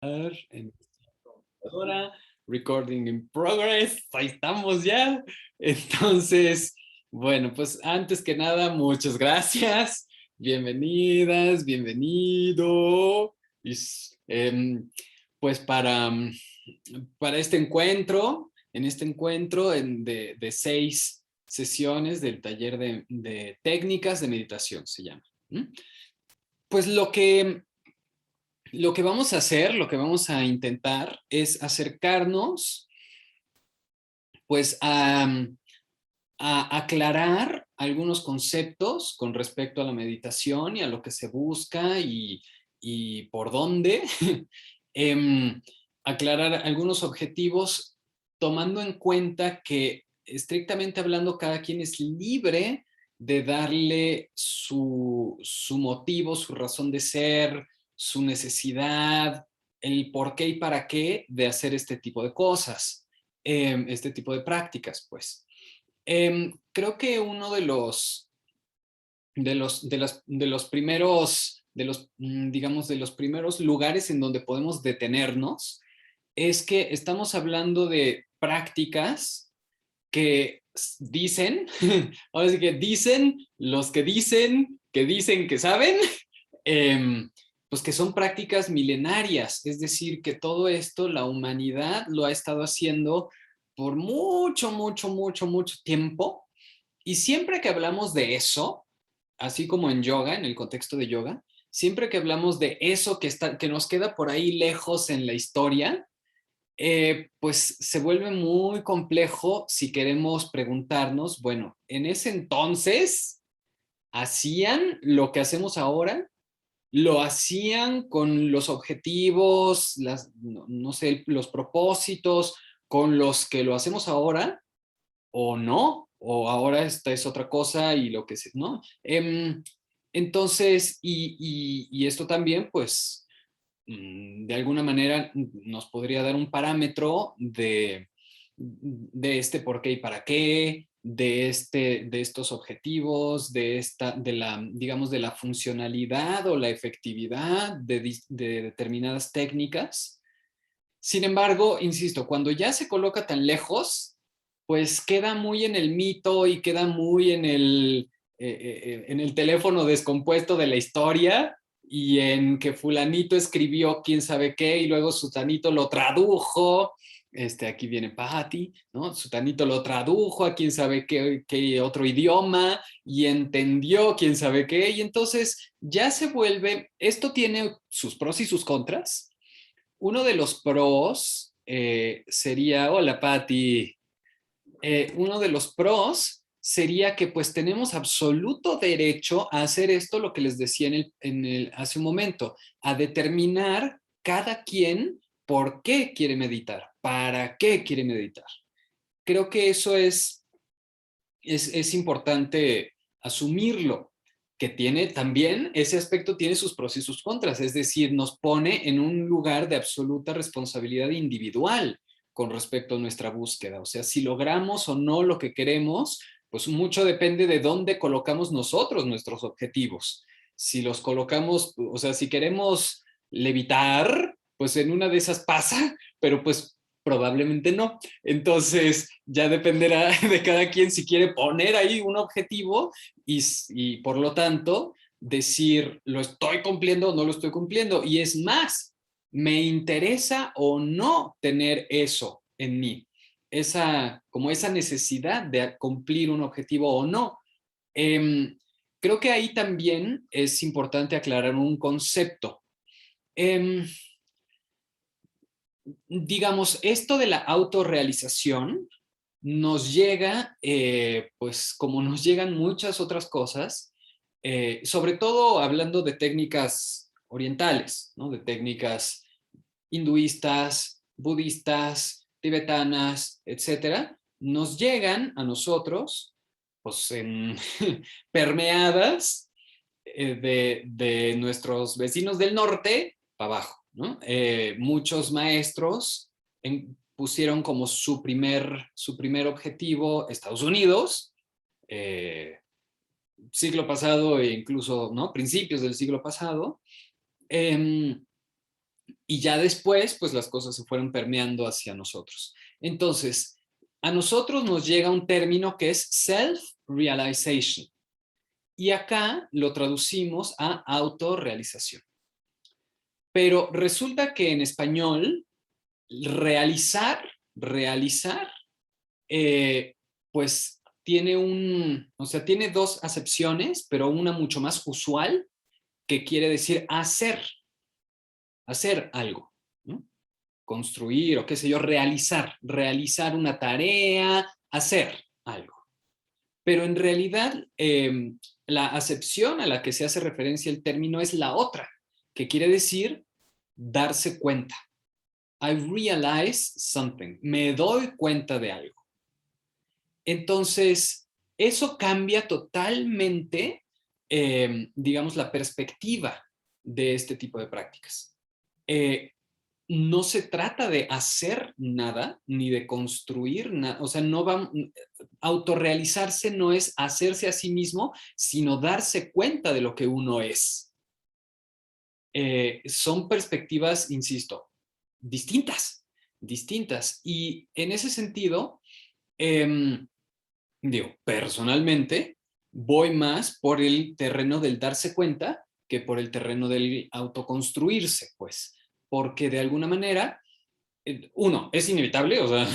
En computadora, recording in progress, ahí estamos ya. Entonces, bueno, pues antes que nada, muchas gracias. Bienvenidas, bienvenido. Pues para este encuentro, en este encuentro de 6 sesiones del taller de técnicas de meditación, se llama. Pues lo que vamos a hacer, lo que vamos a intentar es acercarnos pues a aclarar algunos conceptos con respecto a la meditación y a lo que se busca y por dónde. Em, Aclarar algunos objetivos tomando en cuenta que estrictamente hablando cada quien es libre de darle su motivo, su razón de ser, su necesidad, el por qué y para qué de hacer este tipo de cosas, este tipo de prácticas, pues. Creo que uno de los primeros, digamos, de los primeros lugares en donde podemos detenernos es que estamos hablando de prácticas que dicen, ahora sí que dicen los que dicen que saben, em, pues que son prácticas milenarias, es decir, que todo esto la humanidad lo ha estado haciendo por mucho, mucho, mucho, mucho tiempo. Y siempre que hablamos de eso, así como en yoga, en el contexto de yoga, siempre que hablamos de eso que nos queda por ahí lejos en la historia, pues se vuelve muy complejo si queremos preguntarnos, bueno, en ese entonces, ¿hacían lo que hacemos ahora? ¿Lo hacían con los objetivos, no sé, los propósitos con los que lo hacemos ahora? ¿O no? ¿O ahora esta es otra cosa y lo que sé, ¿no? Entonces, y esto también, pues, de alguna manera nos podría dar un parámetro de este por qué y para qué, de estos objetivos, digamos, de la funcionalidad o la efectividad de determinadas técnicas. Sin embargo, insisto, cuando ya se coloca tan lejos, pues queda muy en el mito y queda muy en el teléfono descompuesto de la historia y en que fulanito escribió quién sabe qué y luego sutanito lo tradujo. Aquí viene Patty, ¿no? Sutanito lo tradujo a quién sabe qué otro idioma y entendió quién sabe qué. Y entonces ya se vuelve, esto tiene sus pros y sus contras. Uno de los pros sería, hola Patti, uno de los pros sería que pues tenemos absoluto derecho a hacer esto, lo que les decía hace un momento, a determinar cada quien por qué quiere meditar, para qué quiere meditar. Creo que eso es importante asumirlo, que tiene también, ese aspecto tiene sus pros y sus contras, es decir, nos pone en un lugar de absoluta responsabilidad individual con respecto a nuestra búsqueda. O sea, si logramos o no lo que queremos, pues mucho depende de dónde colocamos nosotros nuestros objetivos. Si los colocamos, o sea, si queremos levitar, pues en una de esas pasa, pero pues probablemente no. Entonces, ya dependerá de cada quien si quiere poner ahí un objetivo y por lo tanto decir, ¿lo estoy cumpliendo o no lo estoy cumpliendo? Y es más, ¿me interesa o no tener eso en mí? Como esa necesidad de cumplir un objetivo o no. Eh, Creo que ahí también es importante aclarar un concepto. Eh, digamos, esto de la autorrealización nos llega, pues como nos llegan muchas otras cosas, sobre todo hablando de técnicas orientales, ¿no? De técnicas hinduistas, budistas, tibetanas, etcétera, nos llegan a nosotros, pues permeadas de nuestros vecinos del norte para abajo, ¿no? Muchos maestros pusieron como su primer objetivo Estados Unidos, eh, siglo pasado e incluso, ¿no? Principios del siglo pasado. Eh, Y ya después, pues las cosas se fueron permeando hacia nosotros. Entonces, a nosotros nos llega un término que es self-realization. Y acá lo traducimos a autorrealización. Pero resulta que en español, realizar, eh, pues tiene dos acepciones, pero una mucho más usual, que quiere decir hacer algo, ¿no? Construir o qué sé yo, realizar una tarea, hacer algo. Pero en realidad, la acepción a la que se hace referencia el término es la otra, que quiere decir darse cuenta. I realize something. Me doy cuenta de algo. Entonces, eso cambia totalmente, digamos, la perspectiva de este tipo de prácticas. Eh, no se trata de hacer nada ni de construir nada, o sea, autorrealizarse no es hacerse a sí mismo, sino darse cuenta de lo que uno es. Son perspectivas, insisto, distintas. Y en ese sentido, personalmente, voy más por el terreno del darse cuenta que por el terreno del autoconstruirse, pues, porque de alguna manera, uno, es inevitable, o sea,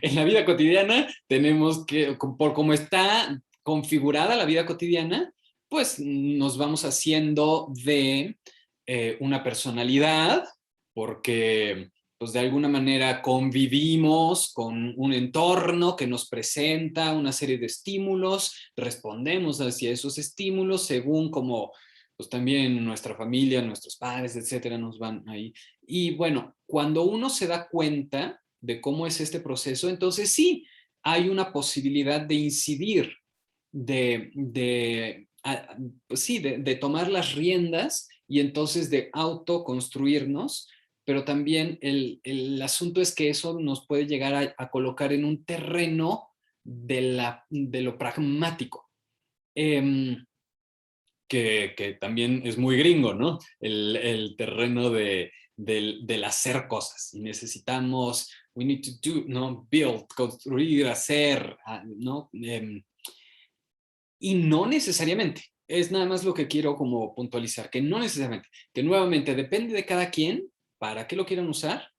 en la vida cotidiana tenemos que, por cómo está configurada la vida cotidiana, pues nos vamos haciendo de una personalidad, porque pues de alguna manera convivimos con un entorno que nos presenta una serie de estímulos, respondemos hacia esos estímulos según como pues también nuestra familia, nuestros padres, etcétera, nos van ahí. Y bueno, cuando uno se da cuenta de cómo es este proceso, entonces sí, hay una posibilidad de incidir, pues sí, de tomar las riendas y entonces de autoconstruirnos, pero también el asunto es que eso nos puede llegar a colocar en un terreno de lo pragmático. Que también es muy gringo, ¿no? El terreno del hacer cosas. Y necesitamos, we need to do, ¿no? Build, construir, hacer, ¿no? Y no necesariamente. Es nada más lo que quiero como puntualizar, que no necesariamente, que nuevamente depende de cada quien para qué lo quieran usar,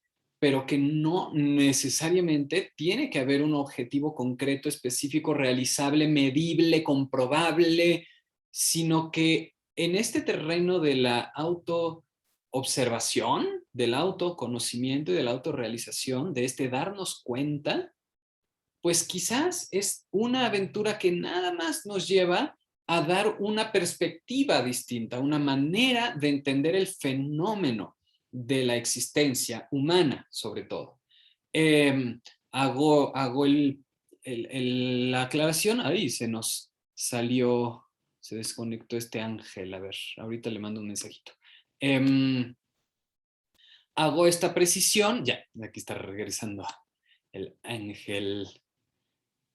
pero que no necesariamente tiene que haber un objetivo concreto, específico, realizable, medible, comprobable, sino que en este terreno de la autoobservación, del autoconocimiento y de la autorrealización, de este darnos cuenta, pues quizás es una aventura que nada más nos lleva a dar una perspectiva distinta, una manera de entender el fenómeno de la existencia humana, sobre todo. Eh, hago la aclaración, ahí se nos salió, se desconectó este ángel, a ver, ahorita le mando un mensajito. Hago esta precisión, ya, aquí está regresando el ángel.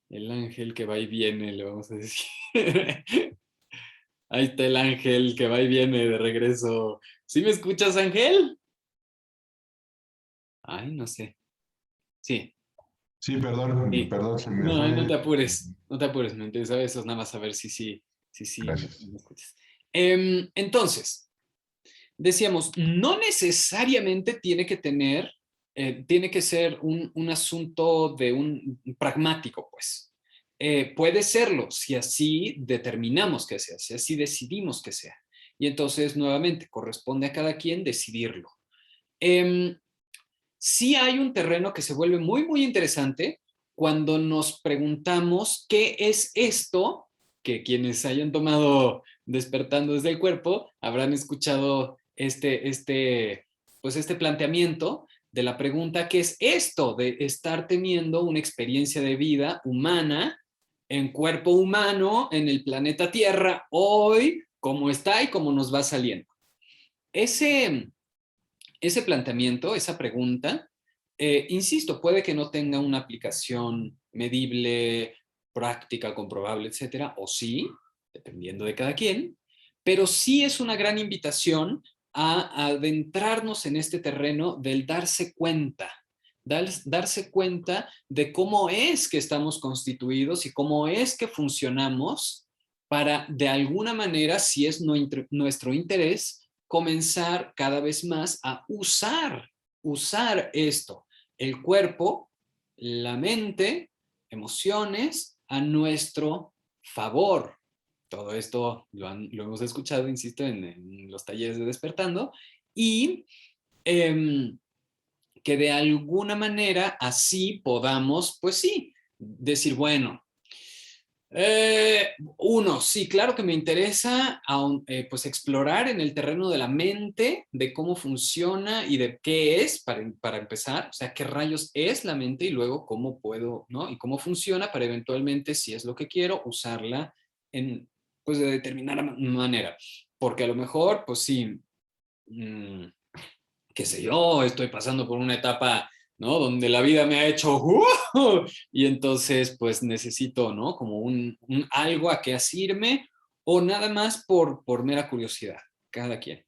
El ángel que va y viene, le vamos a decir. Ahí está el ángel que va y viene de regreso. ¿Sí me escuchas, Ángel? Ay, no sé. Sí, Sí, perdón, sí. perdón, se me No, no te fue. apures. No te apures, me interesa eso, nada más saber si Gracias. me escuchas. Entonces, decíamos, no necesariamente tiene que ser un asunto de un pragmático, pues. Puede serlo si así determinamos que sea, si así decidimos que sea. Y entonces, nuevamente, corresponde a cada quien decidirlo. Eh, sí hay un terreno que se vuelve muy interesante cuando nos preguntamos qué es esto, que quienes hayan tomado Despertando desde el Cuerpo habrán escuchado pues este planteamiento de la pregunta, ¿qué es esto de estar teniendo una experiencia de vida humana en cuerpo humano en el planeta Tierra hoy, cómo está y cómo nos va saliendo? Ese, ese planteamiento, esa pregunta, insisto, puede que no tenga una aplicación medible, práctica, comprobable, etcétera, o sí, dependiendo de cada quien, pero sí es una gran invitación a adentrarnos en este terreno del darse cuenta. Darse cuenta de cómo es que estamos constituidos y cómo es que funcionamos para, de alguna manera, si es nuestro interés, comenzar cada vez más a usar esto, el cuerpo, la mente, emociones, a nuestro favor. Todo esto lo hemos escuchado, insisto, en los talleres de Despertando, y que de alguna manera así podamos, pues sí, decir, bueno, uno, sí, claro que me interesa pues explorar en el terreno de la mente, de cómo funciona y de qué es, para empezar, o sea, qué rayos es la mente y luego cómo puedo, ¿no? Y cómo funciona para eventualmente, si es lo que quiero, usarla en, pues de determinada manera. Porque a lo mejor, pues sí, qué sé yo, estoy pasando por una etapa, ¿no? Donde la vida me ha hecho y entonces pues necesito, ¿no? Como un algo a qué asirme o nada más por mera curiosidad, cada quien.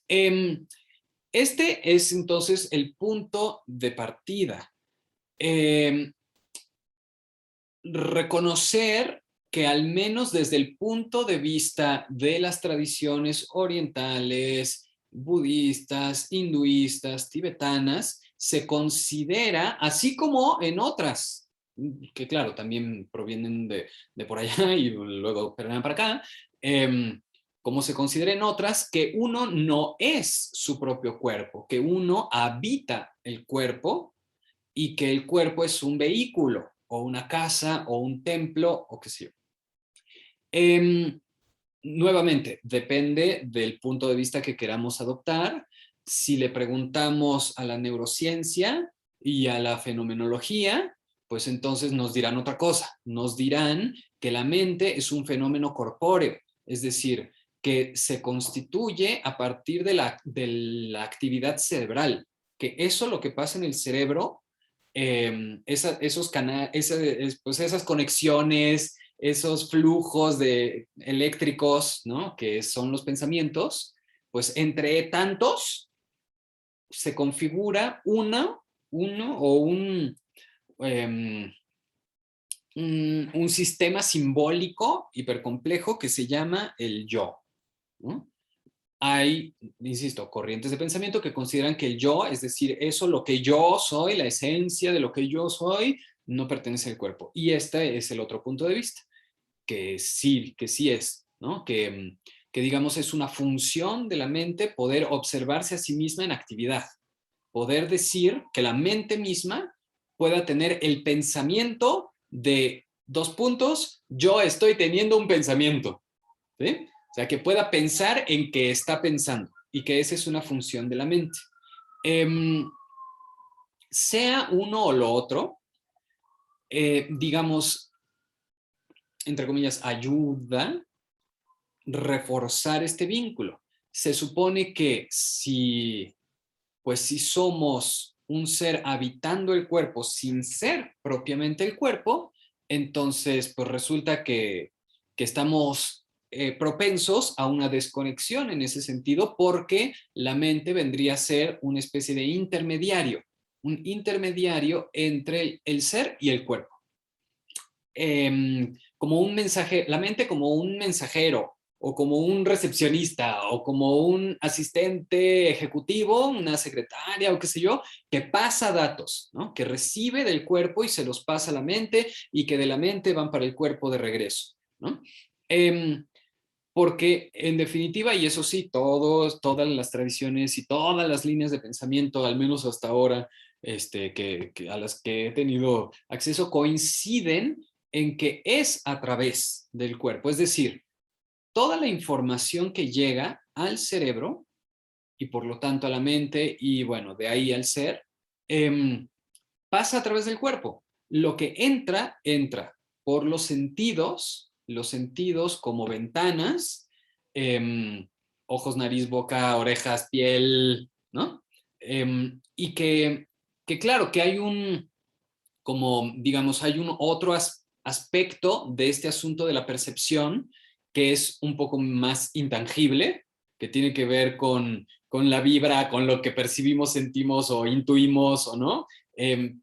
Este es entonces el punto de partida. Reconocer que al menos desde el punto de vista de las tradiciones orientales, budistas, hinduistas, tibetanas, se considera, así como en otras, que claro, también provienen de por allá y luego operan para acá, como se considera en otras, que uno no es su propio cuerpo, que uno habita el cuerpo y que el cuerpo es un vehículo o una casa o un templo o qué sé yo. Nuevamente, depende del punto de vista que queramos adoptar. Si le preguntamos a la neurociencia y a la fenomenología, pues entonces nos dirán otra cosa. Nos dirán que la mente es un fenómeno corpóreo, es decir, que se constituye a partir de la actividad cerebral, que eso lo que pasa en el cerebro, pues esas conexiones, esos flujos eléctricos, ¿no? Que son los pensamientos, pues entre tantos se configura uno o un sistema simbólico hipercomplejo que se llama el yo, ¿no? Hay, insisto, corrientes de pensamiento que consideran que el yo, es decir, eso, lo que yo soy, la esencia de lo que yo soy, no pertenece al cuerpo. Y este es el otro punto de vista, que sí es, ¿no? Que digamos es una función de la mente poder observarse a sí misma en actividad, poder decir que la mente misma pueda tener el pensamiento de dos puntos, yo estoy teniendo un pensamiento, ¿sí? O sea, que pueda pensar en que está pensando y que esa es una función de la mente. Sea uno o lo otro, digamos, entre comillas, ayuda reforzar este vínculo. Se supone que si somos un ser habitando el cuerpo sin ser propiamente el cuerpo, entonces pues resulta que estamos propensos a una desconexión en ese sentido porque la mente vendría a ser una especie de intermediario, un intermediario entre el ser y el cuerpo. Como un mensaje, la mente como un mensajero o como un recepcionista o como un asistente ejecutivo, una secretaria o qué sé yo, que pasa datos, ¿no? Que recibe del cuerpo y se los pasa a la mente y que de la mente van para el cuerpo de regreso, ¿no? Porque en definitiva, y eso sí, todas las tradiciones y todas las líneas de pensamiento, al menos hasta ahora, a las que he tenido acceso, coinciden en que es a través del cuerpo. Es decir, toda la información que llega al cerebro y por lo tanto a la mente y bueno, de ahí al ser, pasa a través del cuerpo. Lo que entra por los sentidos como ventanas, ojos, nariz, boca, orejas, piel, ¿no? Y que claro, que hay como digamos, hay un otro aspecto de este asunto de la percepción que es un poco más intangible, que tiene que ver con la vibra, con lo que percibimos, sentimos o intuimos o no,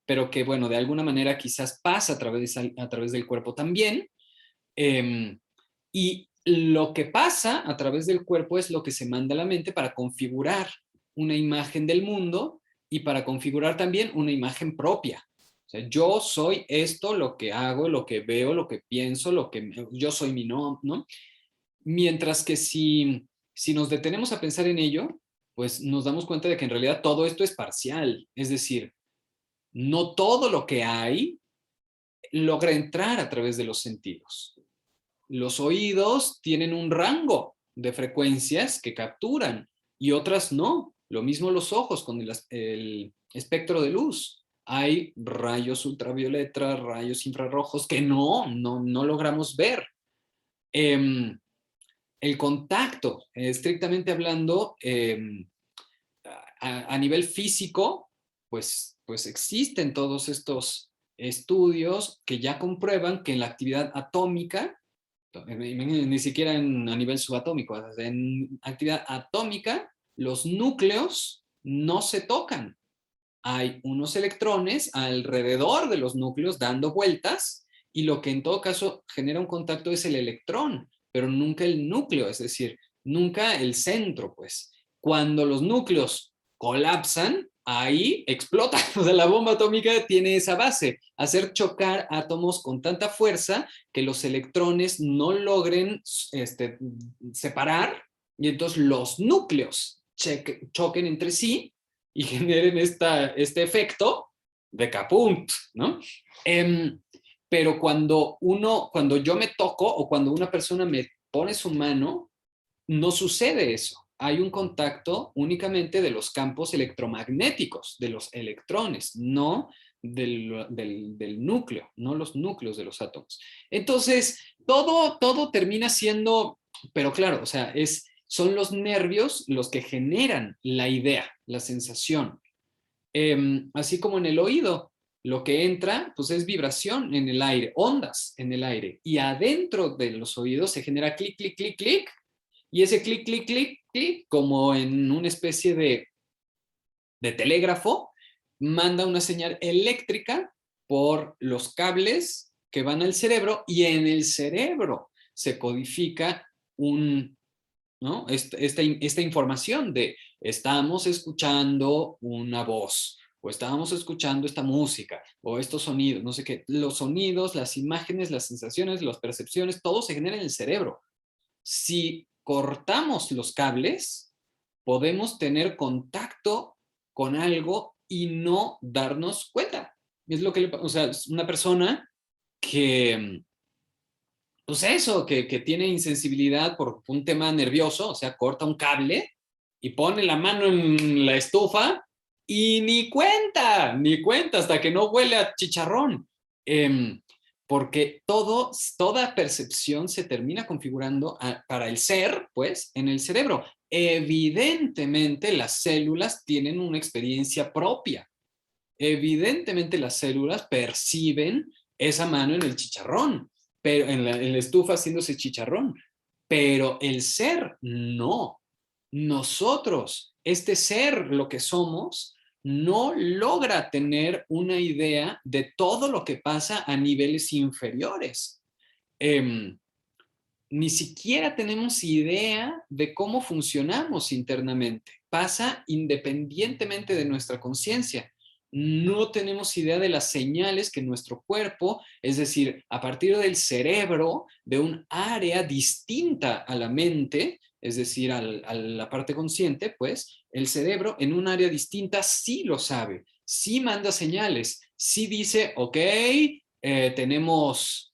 pero que, bueno, de alguna manera quizás pasa a través del cuerpo también. Eh, y lo que pasa a través del cuerpo es lo que se manda a la mente para configurar una imagen del mundo y para configurar también una imagen propia. O sea, yo soy esto, lo que hago, lo que veo, lo que pienso, yo soy mi no, ¿no? Mientras que si nos detenemos a pensar en ello, pues nos damos cuenta de que en realidad todo esto es parcial. Es decir, no todo lo que hay logra entrar a través de los sentidos. Los oídos tienen un rango de frecuencias que capturan y otras no. Lo mismo los ojos con el espectro de luz. Hay rayos ultravioleta, rayos infrarrojos que no logramos ver. Eh, el contacto, estrictamente hablando, a nivel físico, pues existen todos estos estudios que ya comprueban que en la actividad atómica, ni siquiera a nivel subatómico, en actividad atómica, los núcleos no se tocan. Hay unos electrones alrededor de los núcleos dando vueltas y lo que en todo caso genera un contacto es el electrón, pero nunca el núcleo, es decir, nunca el centro, pues. Cuando los núcleos colapsan, ahí explota. O sea, la bomba atómica tiene esa base, hacer chocar átomos con tanta fuerza que los electrones no logren separar y entonces los núcleos choquen entre sí y generen este efecto de capunt, ¿no? Pero cuando yo me toco o cuando una persona me pone su mano, no sucede eso. Hay un contacto únicamente de los campos electromagnéticos, de los electrones, no del núcleo, no los núcleos de los átomos. Entonces, todo termina siendo, pero claro, o sea, son los nervios los que generan la idea, la sensación. Así como en el oído, lo que entra pues es vibración en el aire, ondas en el aire, y adentro de los oídos se genera clic, clic, clic, clic, y ese clic, clic, clic, clic, como en una especie de telégrafo, manda una señal eléctrica por los cables que van al cerebro y en el cerebro se codifica ¿no? esta información de estamos escuchando una voz o estábamos escuchando esta música o estos sonidos, no sé qué, los sonidos, las imágenes, las sensaciones, las percepciones, todo se genera en el cerebro. Si cortamos los cables, podemos tener contacto con algo y no darnos cuenta. Es lo que o sea, una persona que, pues eso, que tiene insensibilidad por un tema nervioso, o sea, corta un cable y pone la mano en la estufa y ni cuenta hasta que no huele a chicharrón. Porque toda percepción se termina configurando para el ser, pues, en el cerebro. Evidentemente, las células tienen una experiencia propia. Evidentemente, las células perciben esa mano en el chicharrón, pero en la estufa haciéndose chicharrón. Pero el ser, no. Nosotros, este ser, lo que somos, no logra tener una idea de todo lo que pasa a niveles inferiores. Em, Ni siquiera tenemos idea de cómo funcionamos internamente. Pasa independientemente de nuestra conciencia. No tenemos idea de las señales que nuestro cuerpo, es decir, a partir del cerebro, de un área distinta a la mente, es decir, a la parte consciente, pues el cerebro en un área distinta sí lo sabe, sí manda señales, sí dice, ok, tenemos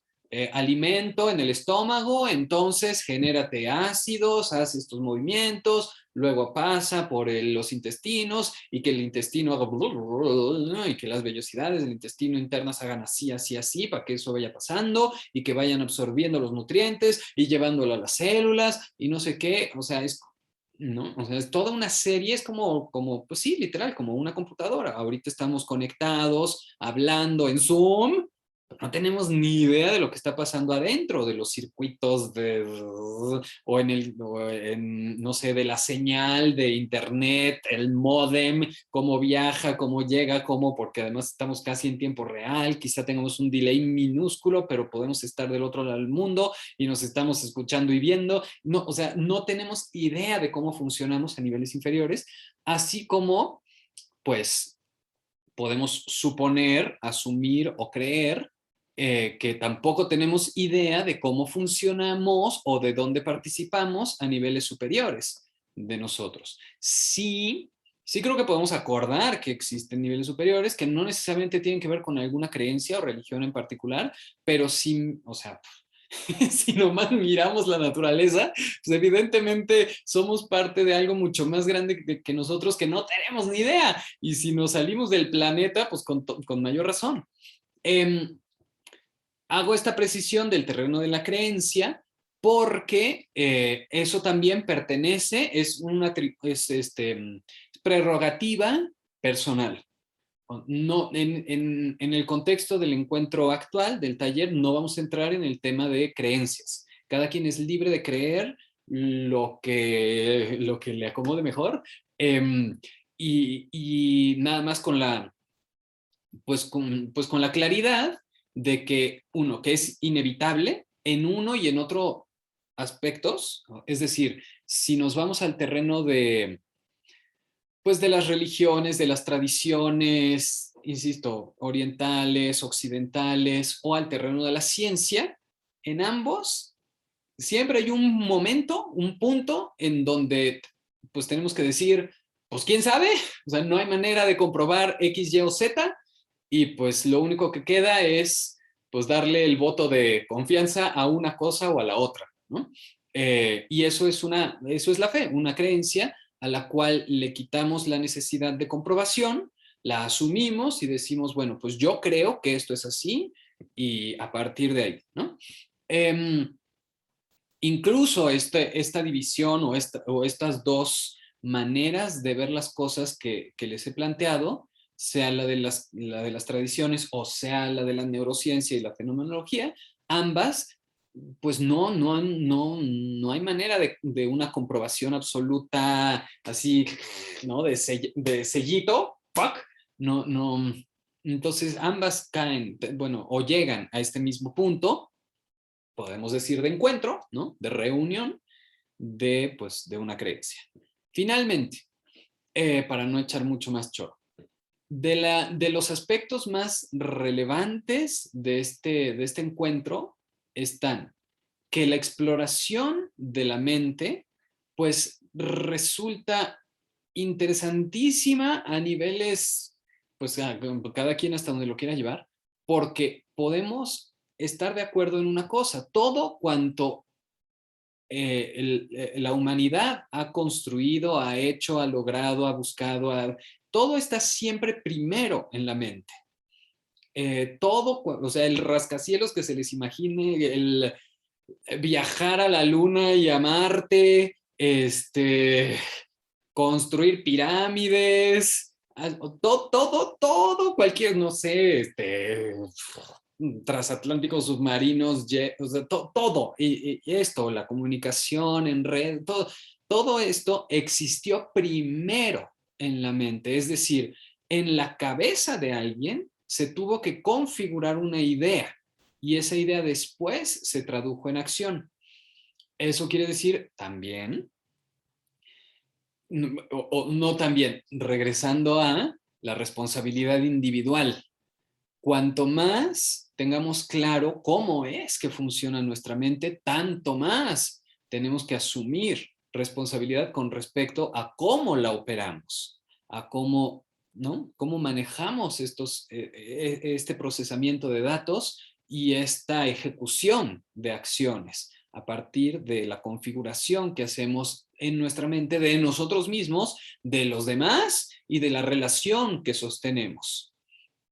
alimento en el estómago, entonces genérate ácidos, hace estos movimientos, luego pasa por los intestinos y que el intestino haga y que las vellosidades del intestino internas hagan así, así, así, para que eso vaya pasando y que vayan absorbiendo los nutrientes y llevándolo a las células y no sé qué, o sea, ¿no? O sea, es toda una serie, es pues sí, literal, como una computadora. Ahorita estamos conectados, hablando en Zoom, no tenemos ni idea de lo que está pasando adentro, de los circuitos no sé, de la señal de internet, el módem, cómo viaja, cómo llega, porque además estamos casi en tiempo real, quizá tengamos un delay minúsculo, pero podemos estar del otro lado del mundo y nos estamos escuchando y viendo. No, o sea, no tenemos idea de cómo funcionamos a niveles inferiores, así como, pues, podemos suponer, asumir o creer que tampoco tenemos idea de cómo funcionamos o de dónde participamos a niveles superiores de nosotros. Sí, sí creo que podemos acordar que existen niveles superiores que no necesariamente tienen que ver con alguna creencia o religión en particular, pero sí, o sea, si nomás miramos la naturaleza, pues evidentemente somos parte de algo mucho más grande que nosotros que no tenemos ni idea. Y si nos salimos del planeta, pues con mayor razón. Eh, Hago esta precisión del terreno de la creencia porque eso también pertenece, es prerrogativa personal. No, en el contexto del encuentro actual, del taller, no vamos a entrar en el tema de creencias. Cada quien es libre de creer lo que le acomode mejor. Y nada más pues con la claridad de que uno, que es inevitable en uno y en otro aspectos, ¿no? Es decir, si nos vamos al terreno pues de las religiones, de las tradiciones, insisto, orientales, occidentales, o al terreno de la ciencia, en ambos siempre hay un momento, un punto en donde pues tenemos que decir, pues quién sabe, o sea, no hay manera de comprobar X, Y o Z, y pues lo único que queda es pues darle el voto de confianza a una cosa o a la otra, ¿no? Y eso es la fe, una creencia a la cual le quitamos la necesidad de comprobación, la asumimos y decimos, bueno, pues yo creo que esto es así y a partir de ahí, ¿no? Incluso esta división o estas dos maneras de ver las cosas que les he planteado, sea la de las tradiciones o sea la de la neurociencia y la fenomenología, ambas, pues no hay manera de una comprobación absoluta así, ¿no? De sellito, ¡fuck! No, no. Entonces ambas caen, bueno, o llegan a este mismo punto, podemos decir de encuentro, ¿no? De reunión, pues, de una creencia. Finalmente, para no echar mucho más choro, de los aspectos más relevantes de este encuentro están que la exploración de la mente, pues resulta interesantísima a niveles, pues cada quien hasta donde lo quiera llevar, porque podemos estar de acuerdo en una cosa: todo cuanto la humanidad ha construido, ha hecho, ha logrado, ha buscado, todo está siempre primero en la mente. Todo, o sea, el rascacielos que se les imagine, el viajar a la luna y a Marte, construir pirámides, todo, cualquier, no sé, transatlánticos, submarinos, o sea, todo, y esto, la comunicación en red, todo esto existió primero en la mente, es decir, en la cabeza de alguien se tuvo que configurar una idea y esa idea después se tradujo en acción. Eso quiere decir también, o no también, regresando a la responsabilidad individual. Cuanto más tengamos claro cómo es que funciona nuestra mente, tanto más tenemos que asumir responsabilidad con respecto a cómo la operamos, a cómo, ¿no? Cómo manejamos este procesamiento de datos y esta ejecución de acciones a partir de la configuración que hacemos en nuestra mente de nosotros mismos, de los demás y de la relación que sostenemos,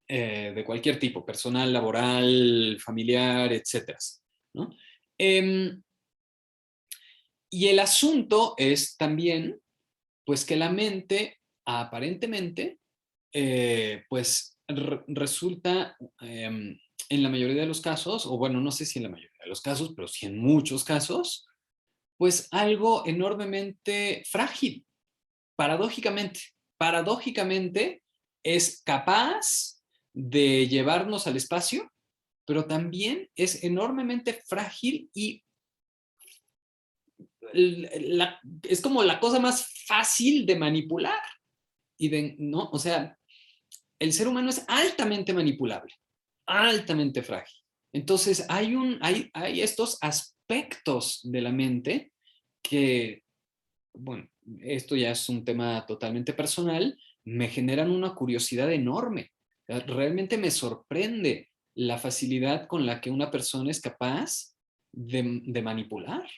de cualquier tipo, personal, laboral, familiar, etcétera, ¿no? Y el asunto es también, pues, que la mente aparentemente, pues, resulta en la mayoría de los casos, o bueno, no sé si en la mayoría de los casos, pero sí en muchos casos, pues algo enormemente frágil, paradójicamente. Paradójicamente es capaz de llevarnos al espacio, pero también es enormemente frágil y es como la cosa más fácil de manipular. Y de, ¿no? O sea, el ser humano es altamente manipulable, altamente frágil. Entonces, hay estos aspectos de la mente que, bueno, esto ya es un tema totalmente personal, me generan una curiosidad enorme. Realmente me sorprende la facilidad con la que una persona es capaz de manipular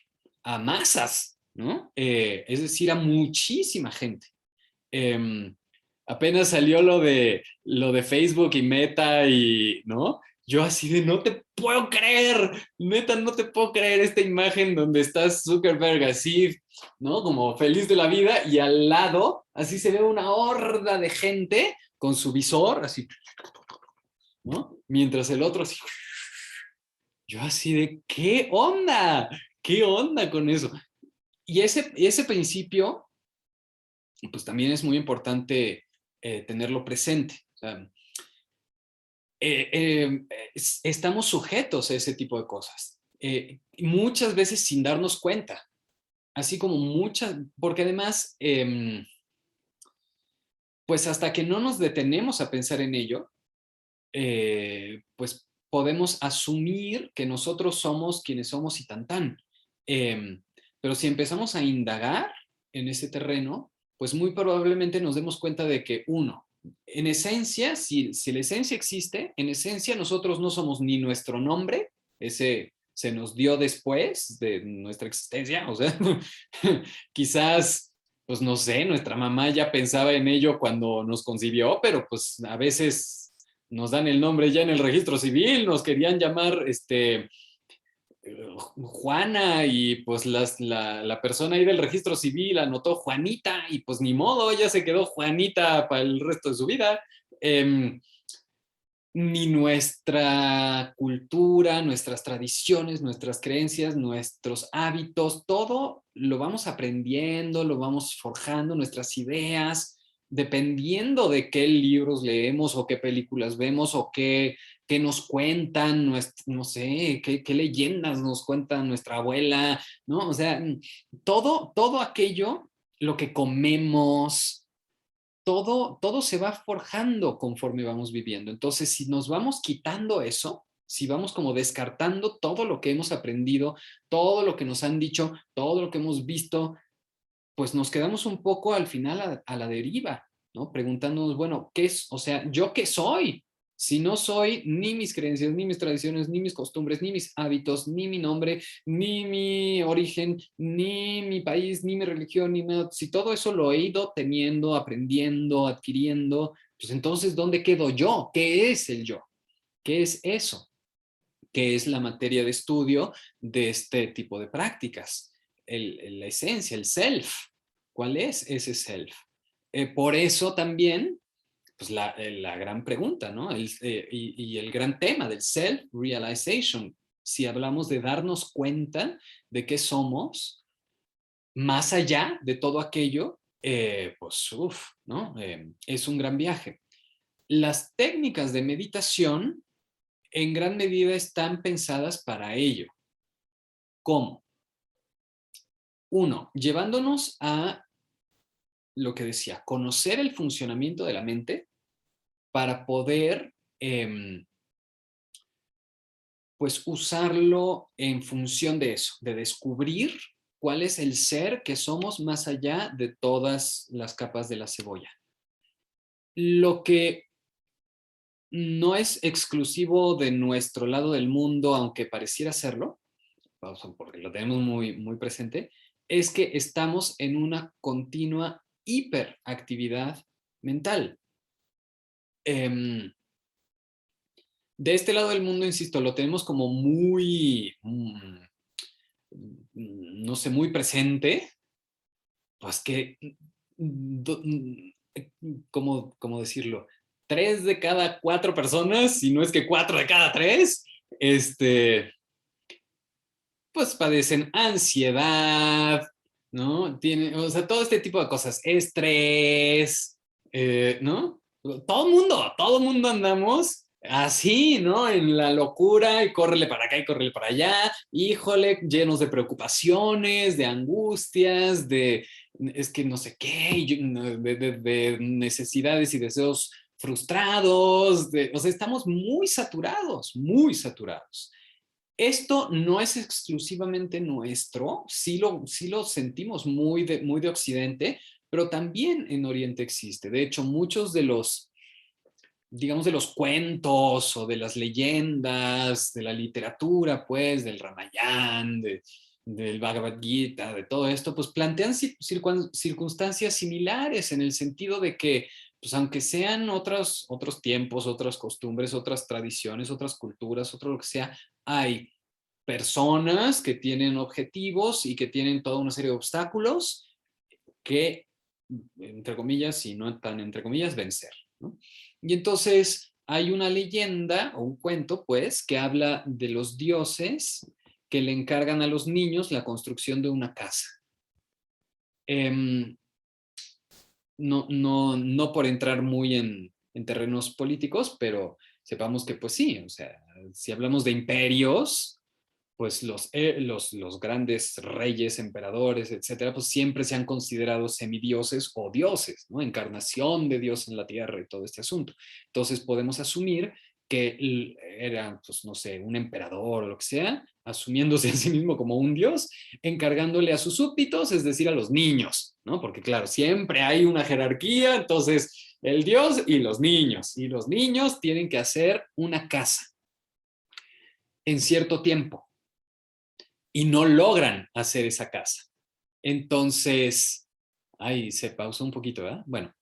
a masas, ¿no? Es decir, a muchísima gente. Eh, Apenas salió lo de Facebook y Meta y, ¿no? Yo así de, no te puedo creer, neta, no te puedo creer esta imagen donde estás Zuckerberg así, ¿no? Como feliz de la vida y al lado, así se ve una horda de gente con su visor, así, ¿no? Mientras el otro así, yo así de, ¿qué onda? ¿Qué onda con eso? Y ese principio, pues también es muy importante tenerlo presente. O sea, estamos sujetos a ese tipo de cosas. Muchas veces sin darnos cuenta, así como muchas, porque además, pues hasta que no nos detenemos a pensar en ello, pues podemos asumir que nosotros somos quienes somos y tan tan. Pero si empezamos a indagar en ese terreno, pues muy probablemente nos demos cuenta de que uno, en esencia, si la esencia existe, en esencia nosotros no somos ni nuestro nombre, ese se nos dio después de nuestra existencia, o sea, quizás, pues no sé, nuestra mamá ya pensaba en ello cuando nos concibió, pero pues a veces nos dan el nombre ya en el registro civil, nos querían llamar Juana y pues la persona ahí del registro civil anotó Juanita y pues ni modo, ella se quedó Juanita para el resto de su vida. Ni nuestra cultura, nuestras tradiciones, nuestras creencias, nuestros hábitos, todo lo vamos aprendiendo, lo vamos forjando, nuestras ideas, dependiendo de qué libros leemos o qué películas vemos o qué nos cuentan, no sé, qué leyendas nos cuenta nuestra abuela, ¿no? O sea, todo aquello, lo que comemos, todo se va forjando conforme vamos viviendo. Entonces, si nos vamos quitando eso, si vamos como descartando todo lo que hemos aprendido, todo lo que nos han dicho, todo lo que hemos visto, pues nos quedamos un poco al final a la deriva, ¿no? Preguntándonos, bueno, ¿qué es? O sea, ¿yo qué soy? Si no soy ni mis creencias, ni mis tradiciones, ni mis costumbres, ni mis hábitos, ni mi nombre, ni mi origen, ni mi país, ni mi religión, ni nada, si todo eso lo he ido teniendo, aprendiendo, adquiriendo, pues entonces, ¿dónde quedo yo? ¿Qué es el yo? ¿Qué es eso? ¿Qué es la materia de estudio de este tipo de prácticas? La esencia, el self. ¿Cuál es ese self? Por eso también, pues la gran pregunta, ¿no? Y el gran tema del self-realization. Si hablamos de darnos cuenta de qué somos, más allá de todo aquello, pues, uff, ¿no? Es un gran viaje. Las técnicas de meditación en gran medida están pensadas para ello. ¿Cómo? Uno, llevándonos a lo que decía, conocer el funcionamiento de la mente para poder, pues, usarlo en función de eso, de descubrir cuál es el ser que somos más allá de todas las capas de la cebolla. Lo que no es exclusivo de nuestro lado del mundo, aunque pareciera serlo, porque lo tenemos muy, muy presente, es que estamos en una continua hiperactividad mental. De este lado del mundo, insisto, lo tenemos como muy, no sé, muy presente, pues que, ¿cómo decirlo? 3 de cada 4 personas, si no es que 4 de cada 3, pues padecen ansiedad, ¿no? O sea, todo este tipo de cosas, estrés, ¿no? Todo mundo andamos así, ¿no? En la locura y córrele para acá y córrele para allá, híjole, llenos de preocupaciones, de angustias, es que no sé qué, de necesidades y deseos frustrados, o sea, estamos muy saturados, muy saturados. Esto no es exclusivamente nuestro, sí lo sentimos muy de Occidente, pero también en Oriente existe. De hecho, muchos de los, digamos, de los cuentos o de las leyendas, de la literatura, pues, del Ramayana, del Bhagavad Gita, de todo esto, pues plantean circunstancias similares en el sentido de que, pues aunque sean otros tiempos, otras costumbres, otras tradiciones, otras culturas, otro lo que sea, hay personas que tienen objetivos y que tienen toda una serie de obstáculos que, entre comillas, y no tan entre comillas, vencer, ¿no? Y entonces hay una leyenda o un cuento, pues, que habla de los dioses que le encargan a los niños la construcción de una casa. No por entrar muy en terrenos políticos, pero sepamos que pues sí, o sea, si hablamos de imperios, pues los grandes reyes, emperadores, etcétera, pues siempre se han considerado semidioses o dioses, ¿no? Encarnación de Dios en la tierra y todo este asunto. Entonces podemos asumir que era, pues no sé, un emperador o lo que sea, asumiéndose a sí mismo como un dios, encargándole a sus súbditos, es decir, a los niños, ¿no? Porque claro, siempre hay una jerarquía, entonces el dios y los niños tienen que hacer una casa en cierto tiempo y no logran hacer esa casa. Entonces, ahí se pausó un poquito, ¿verdad? Bueno,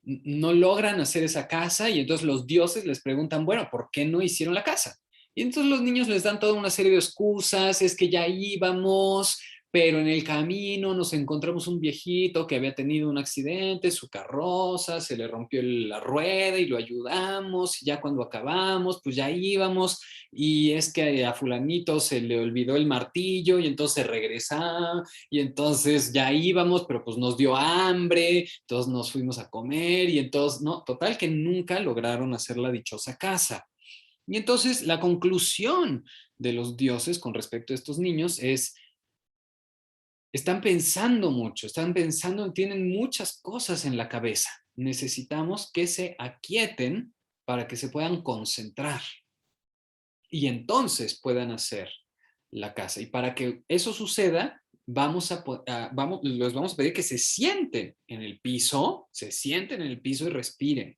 no logran hacer esa casa y entonces los dioses les preguntan, bueno, ¿por qué no hicieron la casa? Y entonces los niños les dan toda una serie de excusas, es que ya íbamos, pero en el camino nos encontramos un viejito que había tenido un accidente, su carroza, se le rompió la rueda y lo ayudamos, y ya cuando acabamos, pues ya íbamos, y es que a fulanito se le olvidó el martillo y entonces regresa y entonces ya íbamos, pero pues nos dio hambre, entonces nos fuimos a comer y entonces, no, total que nunca lograron hacer la dichosa casa. Y entonces la conclusión de los dioses con respecto a estos niños es, están pensando mucho, tienen muchas cosas en la cabeza. Necesitamos que se aquieten para que se puedan concentrar y entonces puedan hacer la casa. Y para que eso suceda, les vamos a pedir que se sienten en el piso, y respiren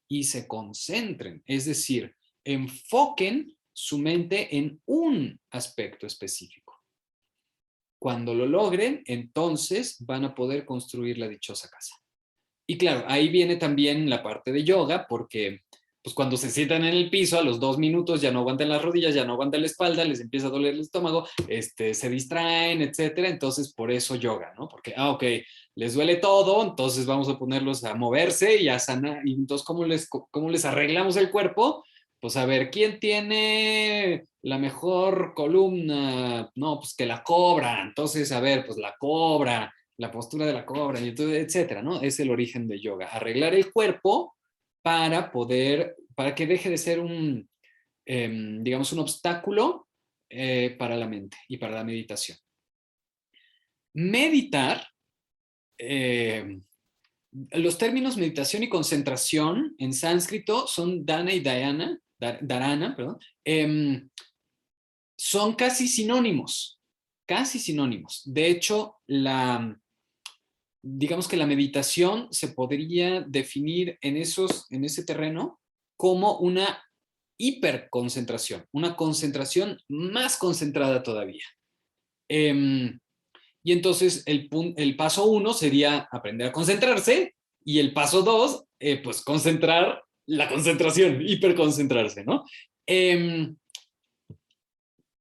y se concentren. Es decir, enfoquen su mente en un aspecto específico. Cuando lo logren, entonces van a poder construir la dichosa casa. Y claro, ahí viene también la parte de yoga, porque pues cuando se sientan en el piso, a los 2 minutos ya no aguantan las rodillas, ya no aguantan la espalda, les empieza a doler el estómago, se distraen, etcétera. Entonces, por eso yoga, ¿no? Porque, ok, les duele todo, entonces vamos a ponerlos a moverse y a sanar. Y entonces, cómo les arreglamos el cuerpo? Pues a ver, ¿quién tiene la mejor columna? No, pues que la cobra. Entonces, a ver, pues la cobra, la postura de la cobra, y entonces, etcétera, ¿no? Es el origen de yoga. Arreglar el cuerpo para que deje de ser digamos, un obstáculo para la mente y para la meditación. Meditar, los términos meditación y concentración en sánscrito son dana y dharana, perdón, son casi sinónimos, casi sinónimos. De hecho, digamos que la meditación se podría definir en ese terreno como una hiperconcentración, una concentración más concentrada todavía. Y entonces el paso 1 sería aprender a concentrarse y el paso 2, pues concentrar la concentración, hiperconcentrarse, ¿no?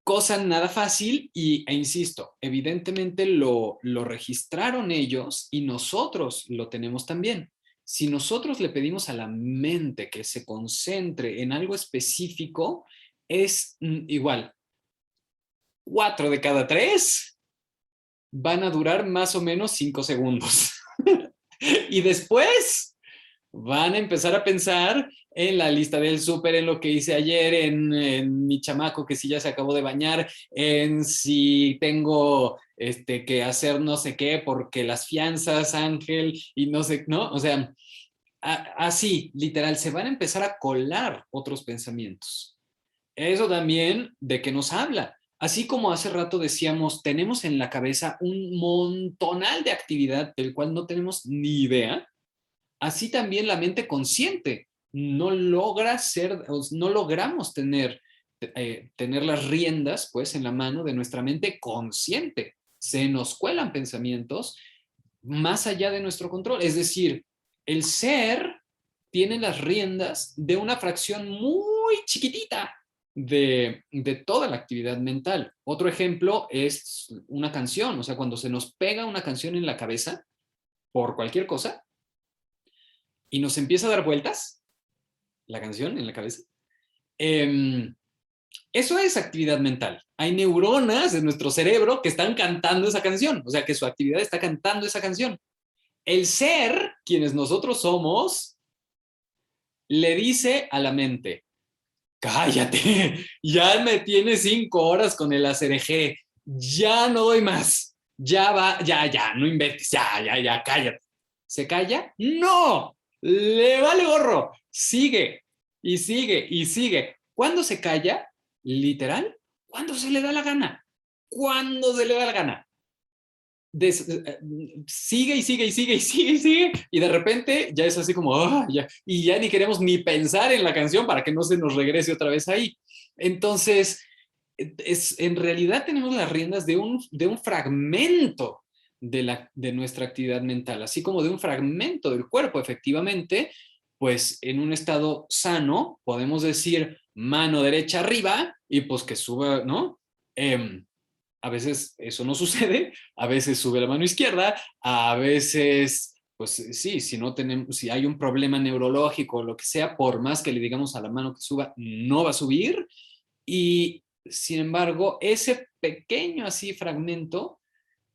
Cosa nada fácil e insisto, evidentemente lo registraron ellos y nosotros lo tenemos también. Si nosotros le pedimos a la mente que se concentre en algo específico, es igual, 4 de cada 3 van a durar más o menos 5 segundos. Y después van a empezar a pensar en la lista del súper, en lo que hice ayer, en mi chamaco que si ya se acabó de bañar, en si tengo que hacer no sé qué, porque las fianzas, Ángel, y no sé, ¿no? O sea, así, literal, se van a empezar a colar otros pensamientos. Eso también de qué nos habla. Así como hace rato decíamos, tenemos en la cabeza un montonal de actividad del cual no tenemos ni idea, así también la mente consciente no logra ser, no logramos tener las riendas pues en la mano de nuestra mente consciente. Se nos cuelan pensamientos más allá de nuestro control. Es decir, el ser tiene las riendas de una fracción muy chiquitita de toda la actividad mental. Otro ejemplo es una canción, o sea, cuando se nos pega una canción en la cabeza por cualquier cosa y nos empieza a dar vueltas la canción en la cabeza, eso es actividad mental. Hay neuronas en nuestro cerebro que están cantando esa canción, o sea, que su actividad está cantando esa canción. El ser, quienes nosotros somos, le dice a la mente, cállate, ya me tienes 5 horas con el ACRG, ya no doy más, ya va, ya, no inventes, ya, cállate. ¿Se calla? No, le vale gorro, sigue y sigue y sigue. ¿Cuándo se calla? Literal, cuando se le da la gana, cuando se le da la gana. Sigue y sigue y sigue y sigue y sigue y de repente ya es así como ya, y ya ni queremos ni pensar en la canción para que no se nos regrese otra vez ahí. Entonces, en realidad tenemos las riendas de un fragmento de nuestra actividad mental, así como de un fragmento del cuerpo, efectivamente, pues en un estado sano podemos decir mano derecha arriba y pues que suba, ¿no? A veces eso no sucede, a veces sube la mano izquierda, a veces, pues sí, si no tenemos, si hay un problema neurológico o lo que sea, por más que le digamos a la mano que suba, no va a subir. Y sin embargo, ese pequeño así fragmento,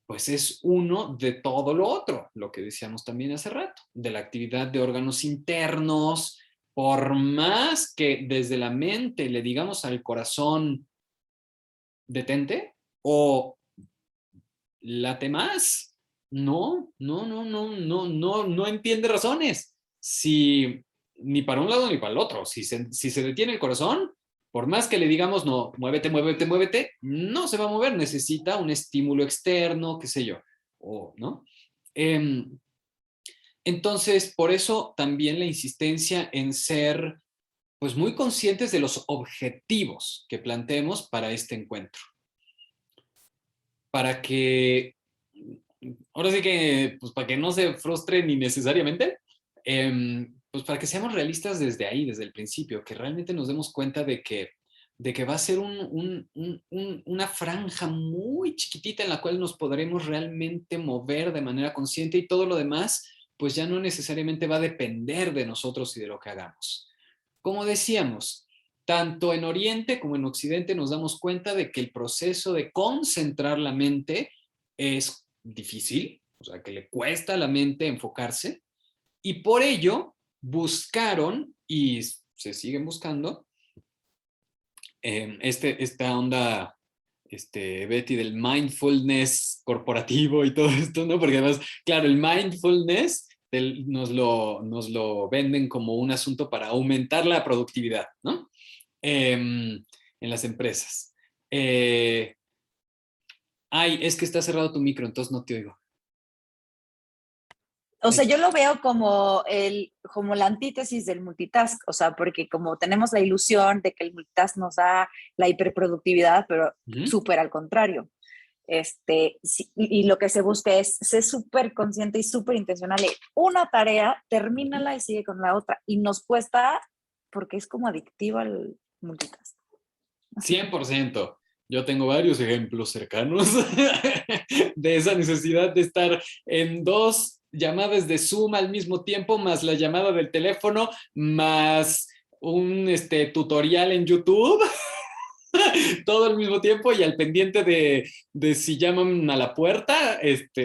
pues es uno de todo lo otro, lo que decíamos también hace rato, de la actividad de órganos internos, por más que desde la mente le digamos al corazón, detente, o late más. No entiende razones. Si ni para un lado ni para el otro. Si se detiene el corazón, por más que le digamos, no, muévete, muévete, muévete, no se va a mover. Necesita un estímulo externo, qué sé yo. O, ¿no? Entonces, por eso también la insistencia en ser pues muy conscientes de los objetivos que planteemos para este encuentro. Para que ahora sí que, pues para que no se frustren innecesariamente, pues para que seamos realistas desde ahí, desde el principio, que realmente nos demos cuenta de que va a ser una franja muy chiquitita en la cual nos podremos realmente mover de manera consciente y todo lo demás, pues ya no necesariamente va a depender de nosotros y de lo que hagamos. Como decíamos, tanto en Oriente como en Occidente nos damos cuenta de que el proceso de concentrar la mente es difícil, o sea, que le cuesta a la mente enfocarse, y por ello buscaron y se siguen buscando esta onda, Betty, del mindfulness corporativo y todo esto, ¿no? Porque además, claro, el mindfulness nos lo venden como un asunto para aumentar la productividad, ¿no? En las empresas. Ay, es que está cerrado tu micro, entonces no te oigo. O sea, yo lo veo como la antítesis del multitask, o sea, porque como tenemos la ilusión de que el multitask nos da la hiperproductividad, pero súper al contrario. Y lo que se busca es ser súper consciente y súper intencional de una tarea, termínala y sigue con la otra. Y nos cuesta porque es como adictivo al multitask. 100%. Yo tengo varios ejemplos cercanos de esa necesidad de estar en dos llamadas de Zoom al mismo tiempo, más la llamada del teléfono, más un tutorial en YouTube, todo al mismo tiempo y al pendiente de si llaman a la puerta,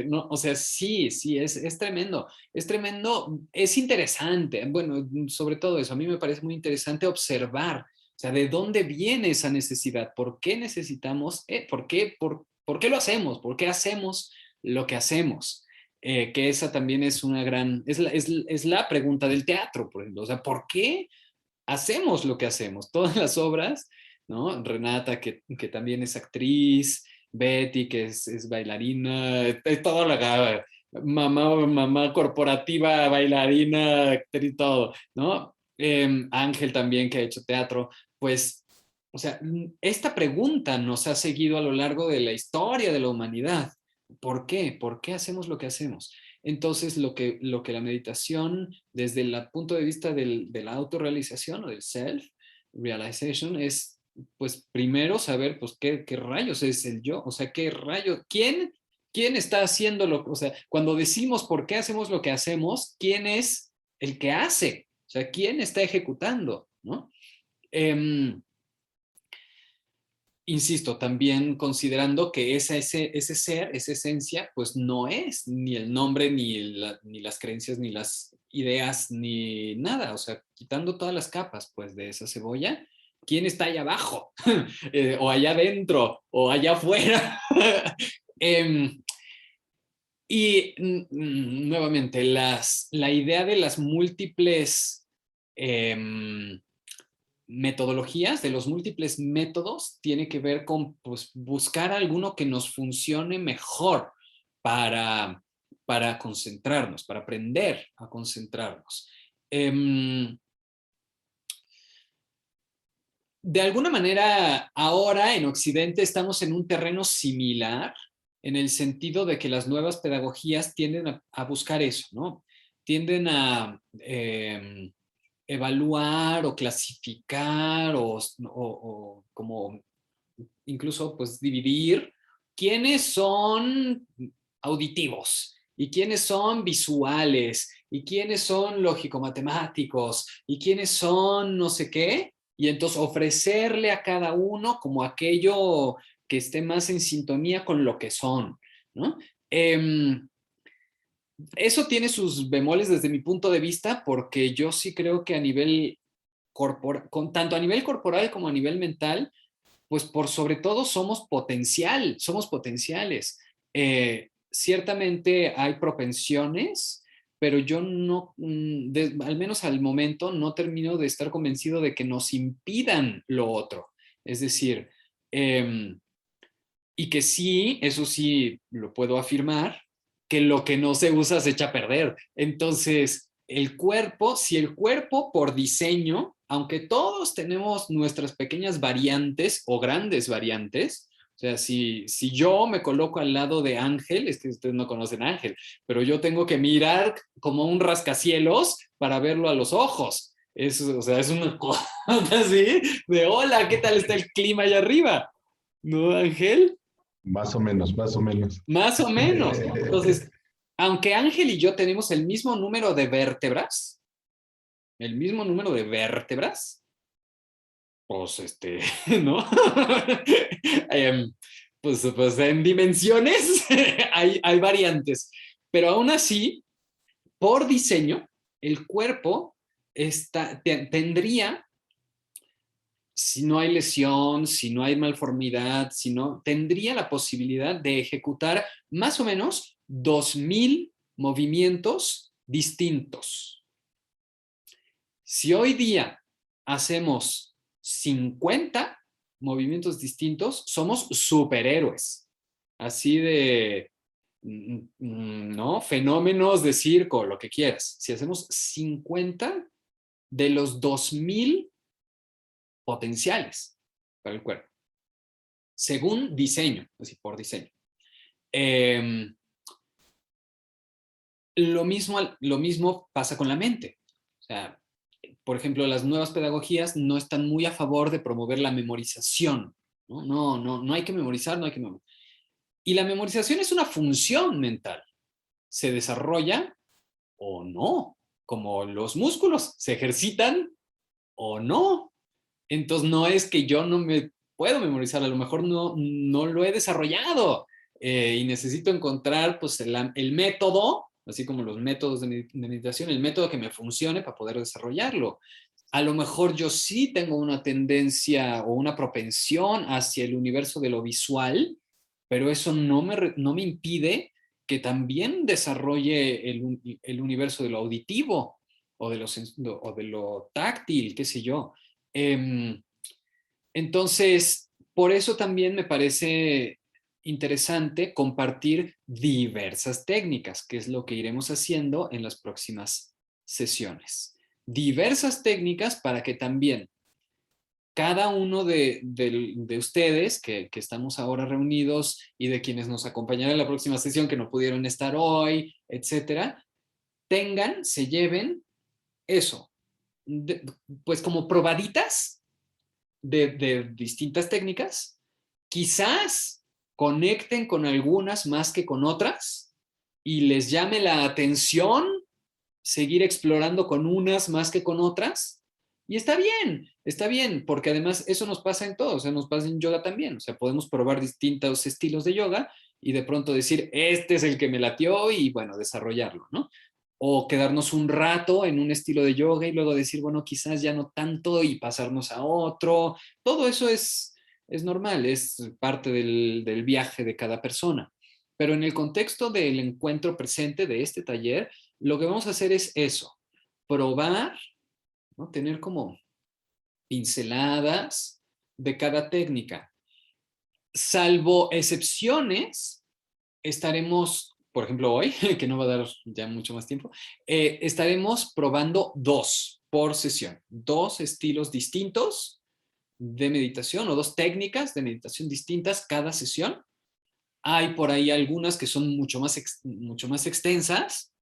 no, o sea, sí, es tremendo, es interesante, bueno, sobre todo eso, a mí me parece muy interesante observar, o sea, de dónde viene esa necesidad, por qué necesitamos, por qué lo hacemos, por qué hacemos lo que hacemos. Que esa también es una gran, es la pregunta del teatro, por ejemplo, o sea, ¿por qué hacemos lo que hacemos? Todas las obras, ¿no? Renata, que también es actriz, Betty, que es bailarina, es toda la mamá corporativa, bailarina, actriz, todo, ¿no? Ángel también, que ha hecho teatro, pues, o sea, esta pregunta nos ha seguido a lo largo de la historia de la humanidad. ¿Por qué? ¿Por qué hacemos lo que hacemos? Entonces, lo que la meditación, desde el punto de vista de la autorrealización o del self-realization, es, pues, primero saber, pues, qué rayos es el yo, o sea, qué rayos, quién está haciendo o sea, cuando decimos por qué hacemos lo que hacemos, ¿quién es el que hace? O sea, ¿quién está ejecutando? ¿No? Insisto, también considerando que ese ser, esa esencia, pues no es ni el nombre, ni las creencias, ni las ideas, ni nada. O sea, quitando todas las capas, pues, de esa cebolla, ¿quién está allá abajo? O allá adentro, o allá afuera. Y nuevamente, la idea de las múltiples metodologías, de los múltiples métodos, tiene que ver con, pues, buscar alguno que nos funcione mejor para, para concentrarnos, para aprender a concentrarnos. De alguna manera, ahora en Occidente estamos en un terreno similar, en el sentido de que las nuevas pedagogías tienden a buscar eso, ¿no? Tienden a evaluar o clasificar o como incluso, pues, dividir quiénes son auditivos y quiénes son visuales y quiénes son lógico-matemáticos y quiénes son no sé qué, y entonces ofrecerle a cada uno como aquello que esté más en sintonía con lo que son, ¿no? Eso tiene sus bemoles desde mi punto de vista, porque yo sí creo que a nivel corporal, tanto a nivel corporal como a nivel mental, pues por sobre todo somos potenciales. Ciertamente hay propensiones, pero yo no, al menos al momento, no termino de estar convencido de que nos impidan lo otro. Es decir, y que sí, eso sí lo puedo afirmar, que lo que no se usa se echa a perder. Entonces, si el cuerpo por diseño, aunque todos tenemos nuestras pequeñas variantes o grandes variantes, o sea, si yo me coloco al lado de Ángel, es que ustedes no conocen a Ángel, pero yo tengo que mirar como un rascacielos para verlo a los ojos. O sea, es una cosa así de, hola, ¿qué tal está el clima allá arriba? ¿No, Ángel? Más o menos, más o menos. Más o menos. Entonces, aunque Ángel y yo tenemos el mismo número de vértebras, pues ¿no? Em, pues en dimensiones hay variantes, pero aún así, por diseño, el cuerpo tendría, si no hay lesión, si no hay malformidad, tendría la posibilidad de ejecutar más o menos 2000 movimientos distintos. Si hoy día hacemos 50 movimientos distintos, somos superhéroes. Así de, ¿no? Fenómenos de circo, lo que quieras. Si hacemos 50 de los 2000 potenciales para el cuerpo, según diseño, así por diseño. Lo mismo pasa con la mente. O sea, por ejemplo, las nuevas pedagogías no están muy a favor de promover la memorización. No hay que memorizar, no hay que memorizar. Y la memorización es una función mental. se desarrolla o no, como los músculos, se ejercitan o no. Entonces no es que yo no me puedo memorizar, a lo mejor no lo he desarrollado y necesito encontrar pues el método, así como los métodos de meditación, el método que me funcione para poder desarrollarlo. A lo mejor yo sí tengo una tendencia o una propensión hacia el universo de lo visual, pero eso no me impide que también desarrolle el universo de lo auditivo o de lo táctil, qué sé yo. Entonces, por eso también me parece interesante compartir diversas técnicas, que es lo que iremos haciendo en las próximas sesiones. Diversas técnicas para que también cada uno de ustedes que estamos ahora reunidos y de quienes nos acompañarán en la próxima sesión que no pudieron estar hoy, etcétera, se lleven eso, pues como probaditas de distintas técnicas, quizás conecten con algunas más que con otras y les llame la atención seguir explorando con unas más que con otras. Y está bien, porque además eso nos pasa en todo, o sea, nos pasa en yoga también, o sea, podemos probar distintos estilos de yoga y de pronto decir, este es el que me latió y bueno, desarrollarlo, ¿no? O quedarnos un rato en un estilo de yoga y luego decir, bueno, quizás ya no tanto y pasarnos a otro. Todo eso es normal, es parte del viaje de cada persona. Pero en el contexto del encuentro presente de este taller, lo que vamos a hacer es eso, probar, ¿no? Tener como pinceladas de cada técnica. Salvo excepciones, estaremos, por ejemplo hoy, que no va a dar ya mucho más tiempo, estaremos probando 2 por sesión, 2 estilos distintos de meditación o 2 técnicas de meditación distintas cada sesión. Hay por ahí algunas que son mucho más extensas.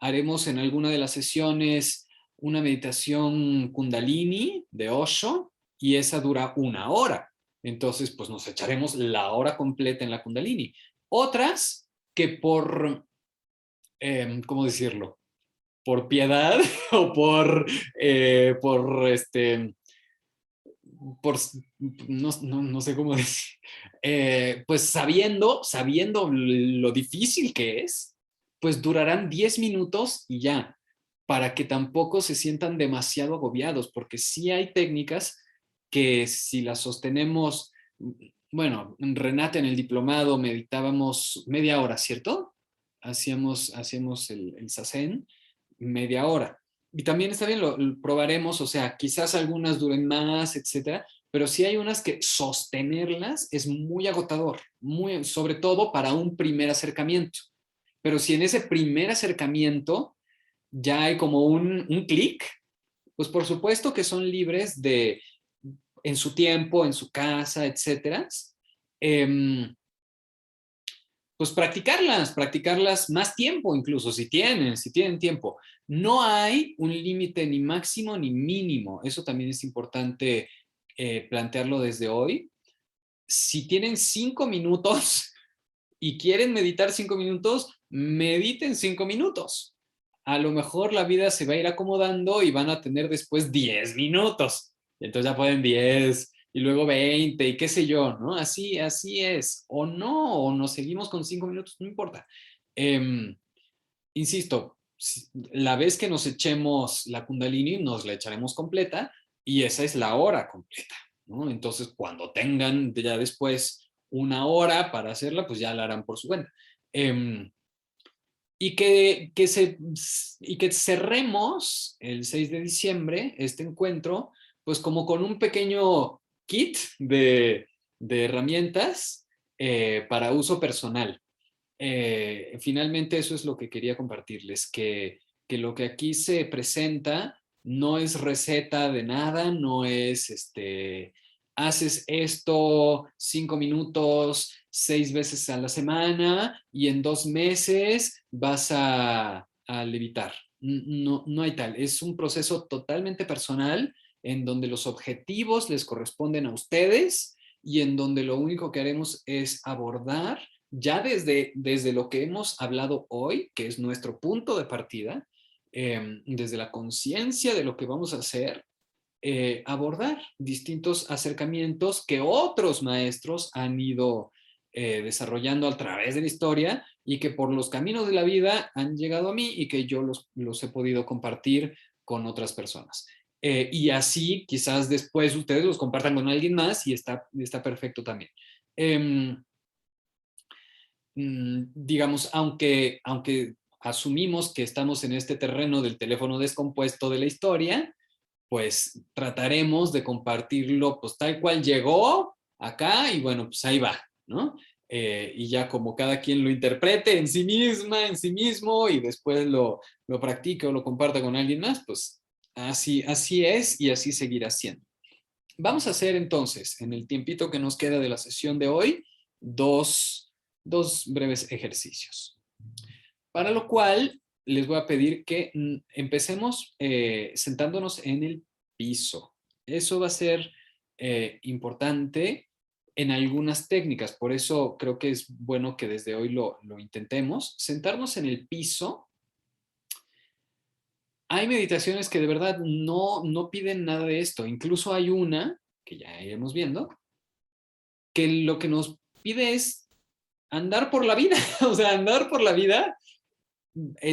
Haremos en alguna de las sesiones una meditación Kundalini de Osho y esa dura 1 hora. Entonces, pues nos echaremos la hora completa en la Kundalini. Otras que ¿cómo decirlo? Por piedad o por no sé cómo decir, pues sabiendo lo difícil que es, pues durarán 10 minutos y ya, para que tampoco se sientan demasiado agobiados, porque sí hay técnicas que si las sostenemos, bueno, Renata en el diplomado meditábamos media hora, ¿cierto? Hacíamos el zazen media hora. Y también está bien, lo probaremos, o sea, quizás algunas duren más, etcétera, pero sí hay unas que sostenerlas es muy agotador, sobre todo para un primer acercamiento. Pero si en ese primer acercamiento ya hay como un clic, pues por supuesto que son libres de, en su tiempo, en su casa, etcétera, pues practicarlas más tiempo incluso, si tienen tiempo. No hay un límite ni máximo ni mínimo. Eso también es importante plantearlo desde hoy. Si tienen 5 minutos y quieren meditar 5 minutos, mediten 5 minutos. A lo mejor la vida se va a ir acomodando y van a tener después 10 minutos. Entonces ya pueden 10 y luego 20 y qué sé yo, ¿no? Así es. O nos seguimos con 5 minutos, no importa. Insisto, la vez que nos echemos la Kundalini, nos la echaremos completa y esa es la hora completa, ¿no? Entonces, cuando tengan ya después 1 hora para hacerla, pues ya la harán por su cuenta. Y que cerremos el 6 de diciembre este encuentro, pues como con un pequeño kit de herramientas para uso personal. Finalmente eso es lo que quería compartirles, que lo que aquí se presenta no es receta de nada, no es haces esto 5 minutos 6 veces a la semana y en 2 meses vas a levitar. No, no hay tal, es un proceso totalmente personal en donde los objetivos les corresponden a ustedes y en donde lo único que haremos es abordar ya desde lo que hemos hablado hoy, que es nuestro punto de partida, desde la conciencia de lo que vamos a hacer, abordar distintos acercamientos que otros maestros han ido desarrollando a través de la historia y que por los caminos de la vida han llegado a mí y que yo los he podido compartir con otras personas. Y así quizás después ustedes los compartan con alguien más y está perfecto también. Digamos, aunque asumimos que estamos en este terreno del teléfono descompuesto de la historia, pues trataremos de compartirlo pues tal cual llegó acá y bueno, pues ahí va, ¿no? Y ya como cada quien lo interprete en sí misma, en sí mismo y después lo practique o lo comparta con alguien más, pues así es y así seguirá siendo. Vamos a hacer entonces, en el tiempito que nos queda de la sesión de hoy, dos breves ejercicios. Para lo cual, les voy a pedir que empecemos sentándonos en el piso. Eso va a ser importante en algunas técnicas, por eso creo que es bueno que desde hoy lo intentemos. Sentarnos en el piso. Hay meditaciones que de verdad no piden nada de esto. Incluso hay una, que ya iremos viendo, que lo que nos pide es andar por la vida. O sea, andar por la vida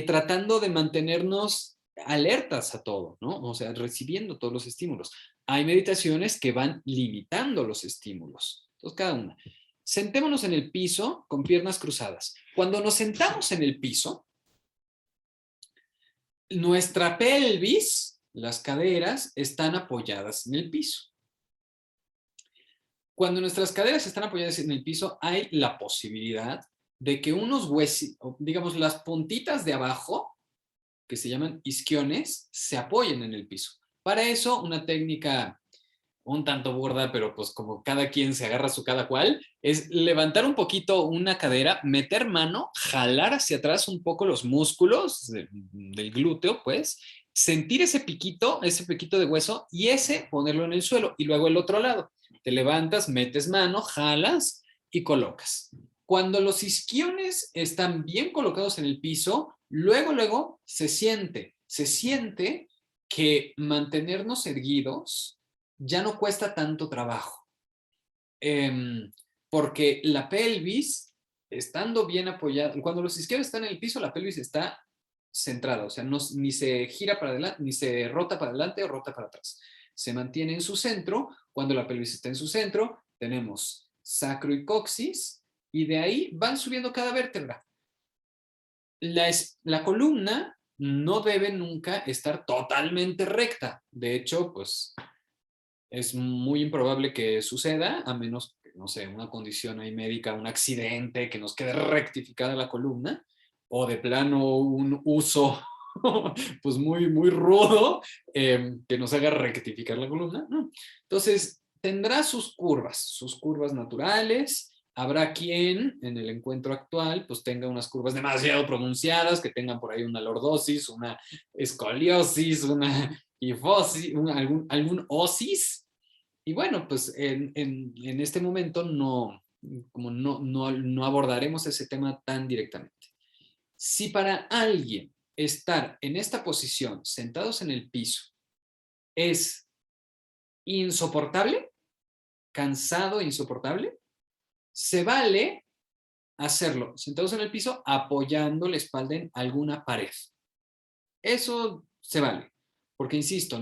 tratando de mantenernos alertas a todo, ¿no? O sea, recibiendo todos los estímulos. Hay meditaciones que van limitando los estímulos. Entonces, cada una. Sentémonos en el piso con piernas cruzadas. Cuando nos sentamos en el piso, nuestra pelvis, las caderas, están apoyadas en el piso. Cuando nuestras caderas están apoyadas en el piso, hay la posibilidad de que unos huesos, digamos, las puntitas de abajo, que se llaman isquiones, se apoyen en el piso. Para eso, una técnica un tanto burda, pero pues como cada quien se agarra su cada cual, es levantar un poquito una cadera, meter mano, jalar hacia atrás un poco los músculos del glúteo, pues, sentir ese piquito de hueso y ese ponerlo en el suelo y luego el otro lado. Te levantas, metes mano, jalas y colocas. Cuando los isquiones están bien colocados en el piso, luego se siente que mantenernos erguidos ya no cuesta tanto trabajo. Porque la pelvis, estando bien apoyada, cuando los isquiones están en el piso, la pelvis está centrada, o sea, ni se gira para adelante, ni se rota para adelante o rota para atrás. Se mantiene en su centro. Cuando la pelvis está en su centro, tenemos sacro y coxis, y de ahí van subiendo cada vértebra. La columna no debe nunca estar totalmente recta. De hecho, pues es muy improbable que suceda, a menos que, no sé, una condición ahí médica, un accidente, que nos quede rectificada la columna, o de plano un uso pues muy rudo que nos haga rectificar la columna. No. Entonces, tendrá sus curvas naturales. Habrá quien en el encuentro actual pues tenga unas curvas demasiado pronunciadas, que tengan por ahí una lordosis, una escoliosis, una hifosis, algún osis. Y bueno, pues en este momento no abordaremos ese tema tan directamente. Si para alguien estar en esta posición, sentados en el piso, es insoportable, cansado, insoportable, se vale hacerlo sentados en el piso apoyando la espalda en alguna pared. Eso se vale, porque insisto,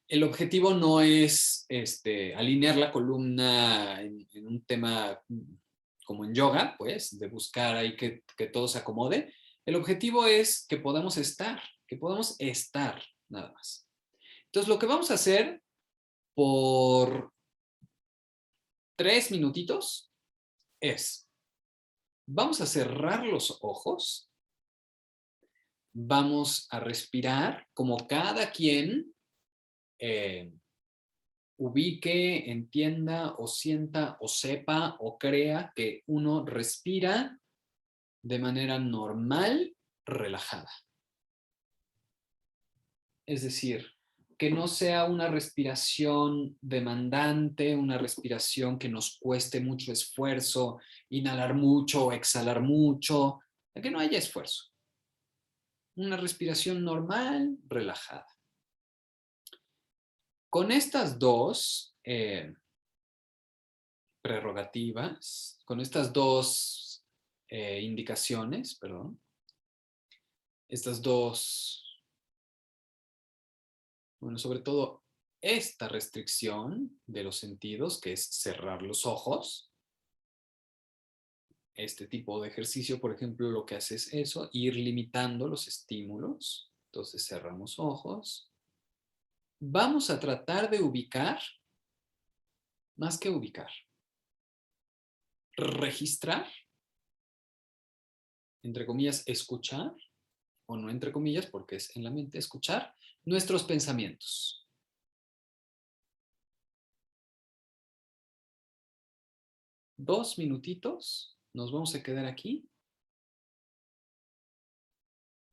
el objetivo no es alinear la columna en un tema como en yoga, pues, de buscar ahí que todo se acomode. El objetivo es que podamos estar nada más. Entonces, lo que vamos a hacer por 3 minutitos es, vamos a cerrar los ojos, vamos a respirar como cada quien ubique, entienda o sienta o sepa o crea que uno respira de manera normal, relajada. Es decir, que no sea una respiración demandante, una respiración que nos cueste mucho esfuerzo, inhalar mucho o exhalar mucho, que no haya esfuerzo. Una respiración normal, relajada. Con estas dos prerrogativas, con estas dos indicaciones, perdón, estas dos, bueno, sobre todo esta restricción de los sentidos, que es cerrar los ojos. Este tipo de ejercicio, por ejemplo, lo que hace es eso, ir limitando los estímulos. Entonces cerramos ojos. Vamos a tratar de ubicar, más que ubicar, registrar, entre comillas, escuchar, o no entre comillas, porque es en la mente, escuchar nuestros pensamientos. Dos minutitos, nos vamos a quedar aquí.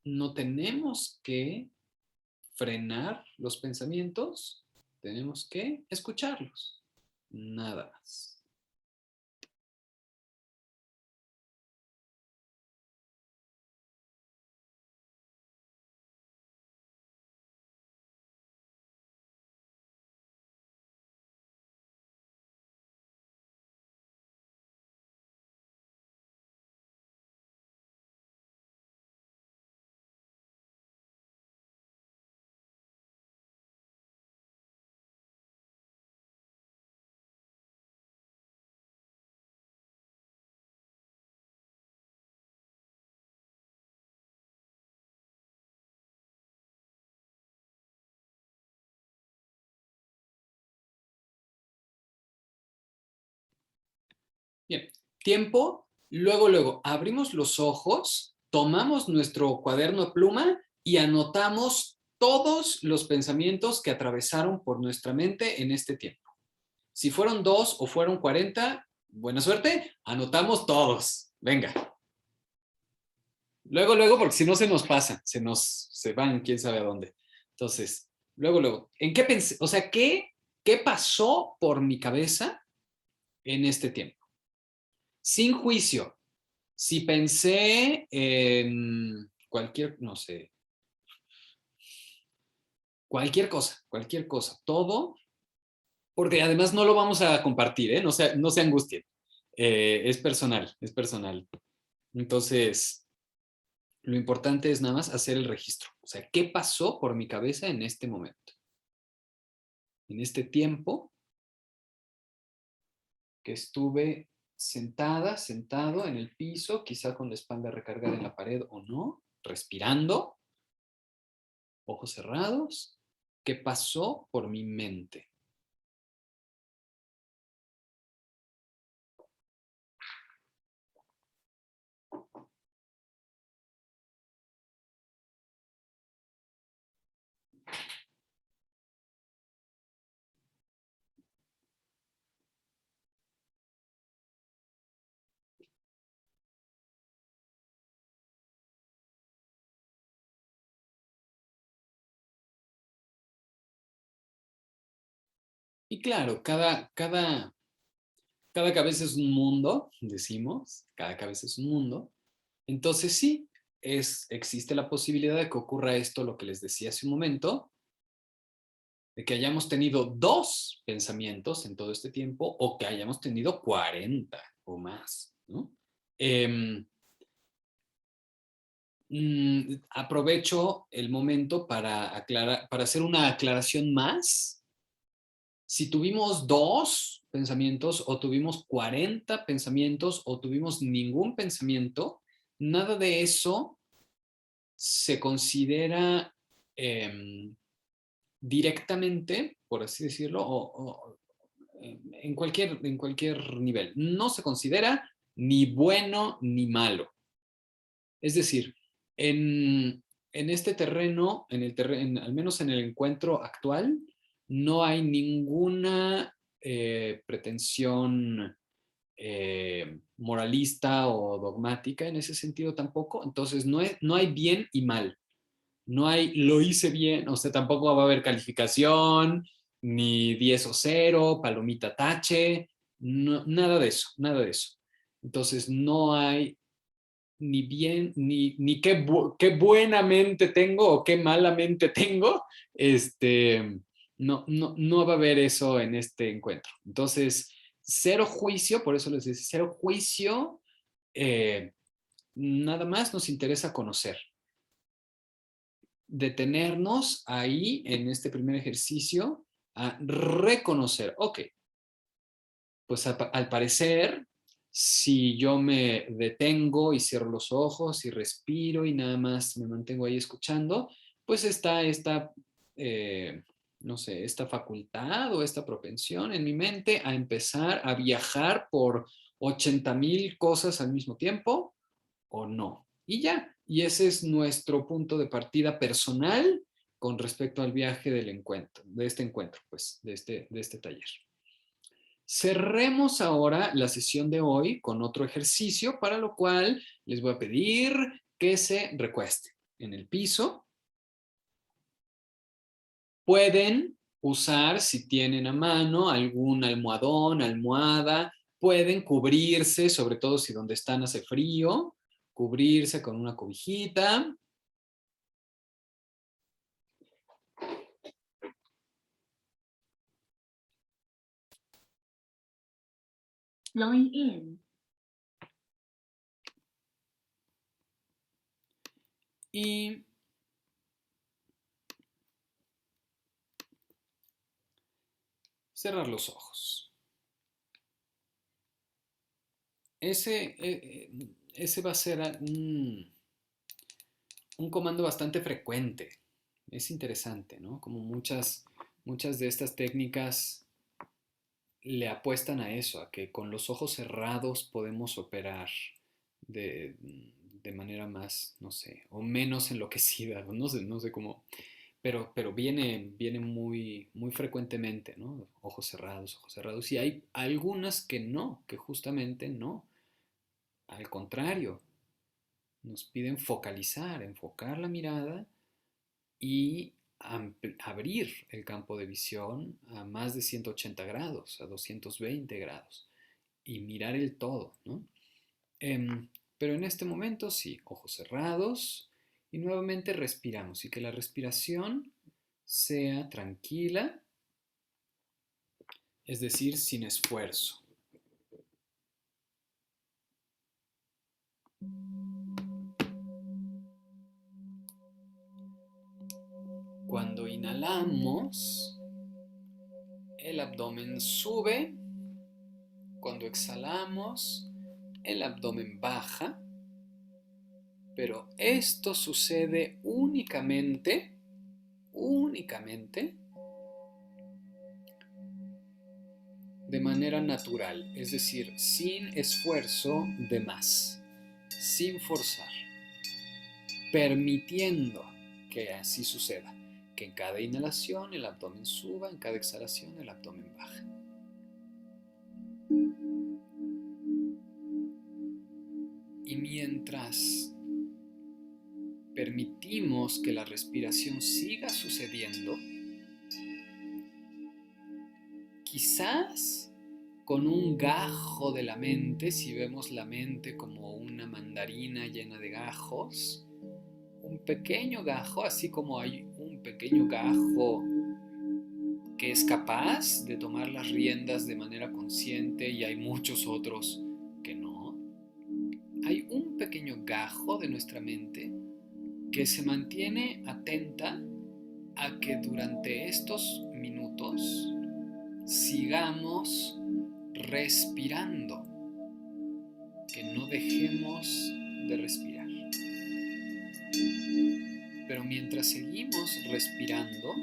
No tenemos que frenar los pensamientos, tenemos que escucharlos, nada más. Bien, tiempo, luego, abrimos los ojos, tomamos nuestro cuaderno de pluma y anotamos todos los pensamientos que atravesaron por nuestra mente en este tiempo. Si fueron 2 o fueron 40, buena suerte, anotamos todos. Venga. Luego, porque si no se nos pasa, se van quién sabe a dónde. Entonces, luego, ¿en qué pensé? O sea, ¿qué pasó por mi cabeza en este tiempo? Sin juicio. Si pensé en cualquier, no sé, cualquier cosa, todo, porque además no lo vamos a compartir, ¿eh? No se angustien. Es personal, es personal. Entonces, lo importante es nada más hacer el registro. O sea, ¿qué pasó por mi cabeza en este momento? En este tiempo que estuve sentado en el piso, quizá con la espalda recargada en la pared o no, respirando, ojos cerrados, ¿qué pasó por mi mente? Y claro, cada cabeza es un mundo, decimos, cada cabeza es un mundo. Entonces sí, existe la posibilidad de que ocurra esto, lo que les decía hace un momento, de que hayamos tenido 2 pensamientos en todo este tiempo o que hayamos tenido 40 o más, ¿no? Aprovecho el momento para hacer una aclaración más. Si tuvimos 2 pensamientos o tuvimos 40 pensamientos o tuvimos ningún pensamiento, nada de eso se considera directamente, por así decirlo, o en cualquier nivel. No se considera ni bueno ni malo. Es decir, en este terreno, al menos en el encuentro actual, no hay ninguna pretensión moralista o dogmática en ese sentido tampoco. Entonces, no hay bien y mal. No hay lo hice bien, o sea, tampoco va a haber calificación, ni 10 o 0, palomita tache, no, nada de eso, nada de eso. Entonces no hay ni bien, ni qué buenamente tengo o qué malamente tengo, no va a haber eso en este encuentro. Entonces, cero juicio, por eso les decía, cero juicio, nada más nos interesa conocer. Detenernos ahí en este primer ejercicio a reconocer, ok, pues al parecer, si yo me detengo y cierro los ojos y respiro y nada más me mantengo ahí escuchando, pues está esta, no sé, esta facultad o esta propensión en mi mente a empezar a viajar por 80,000 cosas al mismo tiempo o no. Y ya, y ese es nuestro punto de partida personal con respecto al viaje del encuentro, de este encuentro, pues, de este taller. Cerremos ahora la sesión de hoy con otro ejercicio, para lo cual les voy a pedir que se recuesten en el piso. Pueden usar, si tienen a mano, algún almohadón, almohada, pueden cubrirse, sobre todo si donde están hace frío, cubrirse con una cobijita. Line in. Y cerrar los ojos. Ese va a ser un comando bastante frecuente. Es interesante, ¿no? Como muchas de estas técnicas le apuestan a eso, a que con los ojos cerrados podemos operar de manera más, no sé, o menos enloquecida, no sé cómo, pero viene muy frecuentemente, ¿no? Ojos cerrados, y hay algunas que no, que justamente no, al contrario, nos piden focalizar, enfocar la mirada y abrir el campo de visión a más de 180 grados, a 220 grados y mirar el todo, ¿no? Pero en este momento sí, ojos cerrados y nuevamente respiramos y que la respiración sea tranquila, es decir, sin esfuerzo. Cuando inhalamos, el abdomen sube. Cuando exhalamos, el abdomen baja. Pero esto sucede únicamente de manera natural, es decir, sin esfuerzo de más, sin forzar, permitiendo que así suceda, que en cada inhalación el abdomen suba, en cada exhalación el abdomen baja. Y mientras permitimos que la respiración siga sucediendo, quizás con un gajo de la mente, si vemos la mente como una mandarina llena de gajos, un pequeño gajo, así como hay un pequeño gajo que es capaz de tomar las riendas de manera consciente y hay muchos otros que no. Hay un pequeño gajo de nuestra mente que se mantiene atenta a que durante estos minutos sigamos respirando, que no dejemos de respirar. Pero mientras seguimos respirando,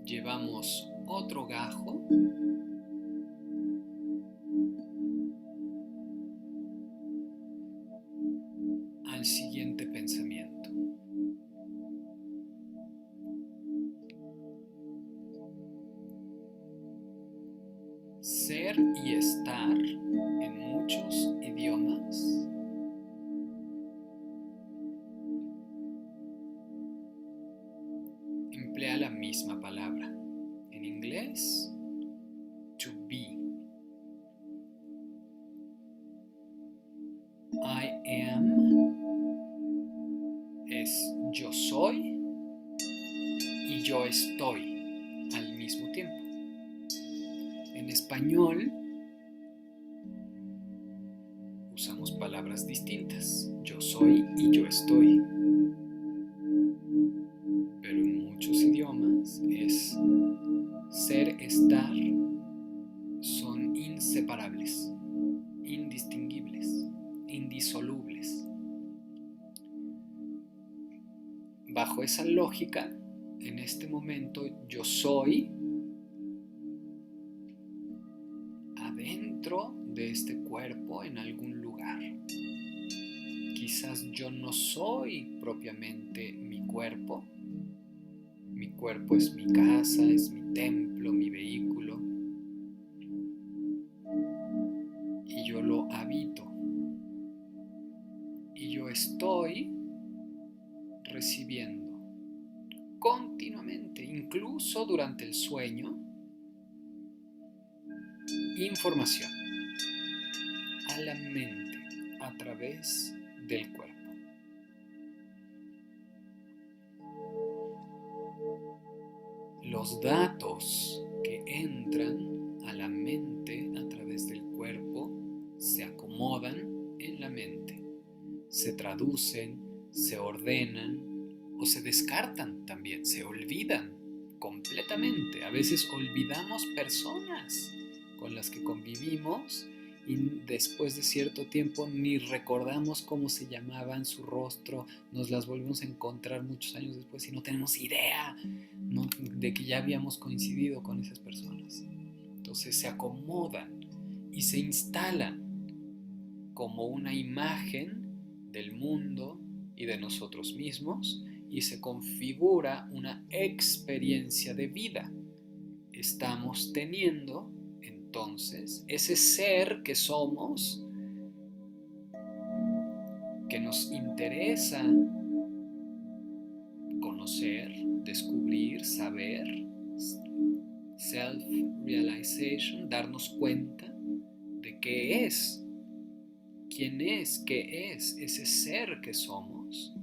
llevamos otro gajo al siguiente pensamiento. estar en muchos idiomas emplea la misma palabra. En inglés, to be. I am es yo soy y yo estoy al mismo tiempo. En español usamos palabras distintas, yo soy y yo estoy. Pero en muchos idiomas es ser, estar, son inseparables, indistinguibles, indisolubles. Bajo esa lógica, en este momento yo soy adentro de este cuerpo en algún lugar. Quizás yo no soy propiamente mi cuerpo. Mi cuerpo es mi casa, es mi templo, mi vehículo. Y yo lo habito. Y yo estoy recibiendo continuamente, incluso durante el sueño, información a la mente a través del cuerpo. Los datos que entran a la mente a través del cuerpo se acomodan en la mente, se traducen, se ordenan o se descartan también, se olvidan completamente. A veces olvidamos personas con las que convivimos y después de cierto tiempo ni recordamos cómo se llamaban, su rostro, nos las volvemos a encontrar muchos años después y no tenemos idea, ¿no?, de que ya habíamos coincidido con esas personas. Entonces se acomodan y se instalan como una imagen del mundo y de nosotros mismos y se configura una experiencia de vida. Estamos teniendo entonces ese ser que somos, que nos interesa conocer, descubrir, saber, self-realization, darnos cuenta de qué es, quién es, qué es ese ser que somos.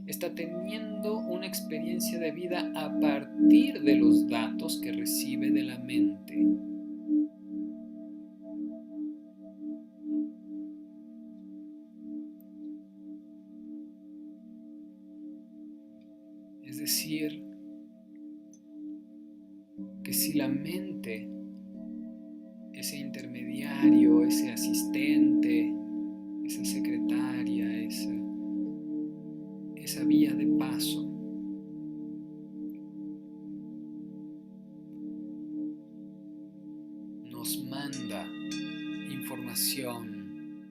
Está teniendo una experiencia de vida a partir de los datos que recibe de la mente. Es decir, que si la mente, ese intermediario, ese asistente, esa secretaria, esa vía de paso, nos manda información,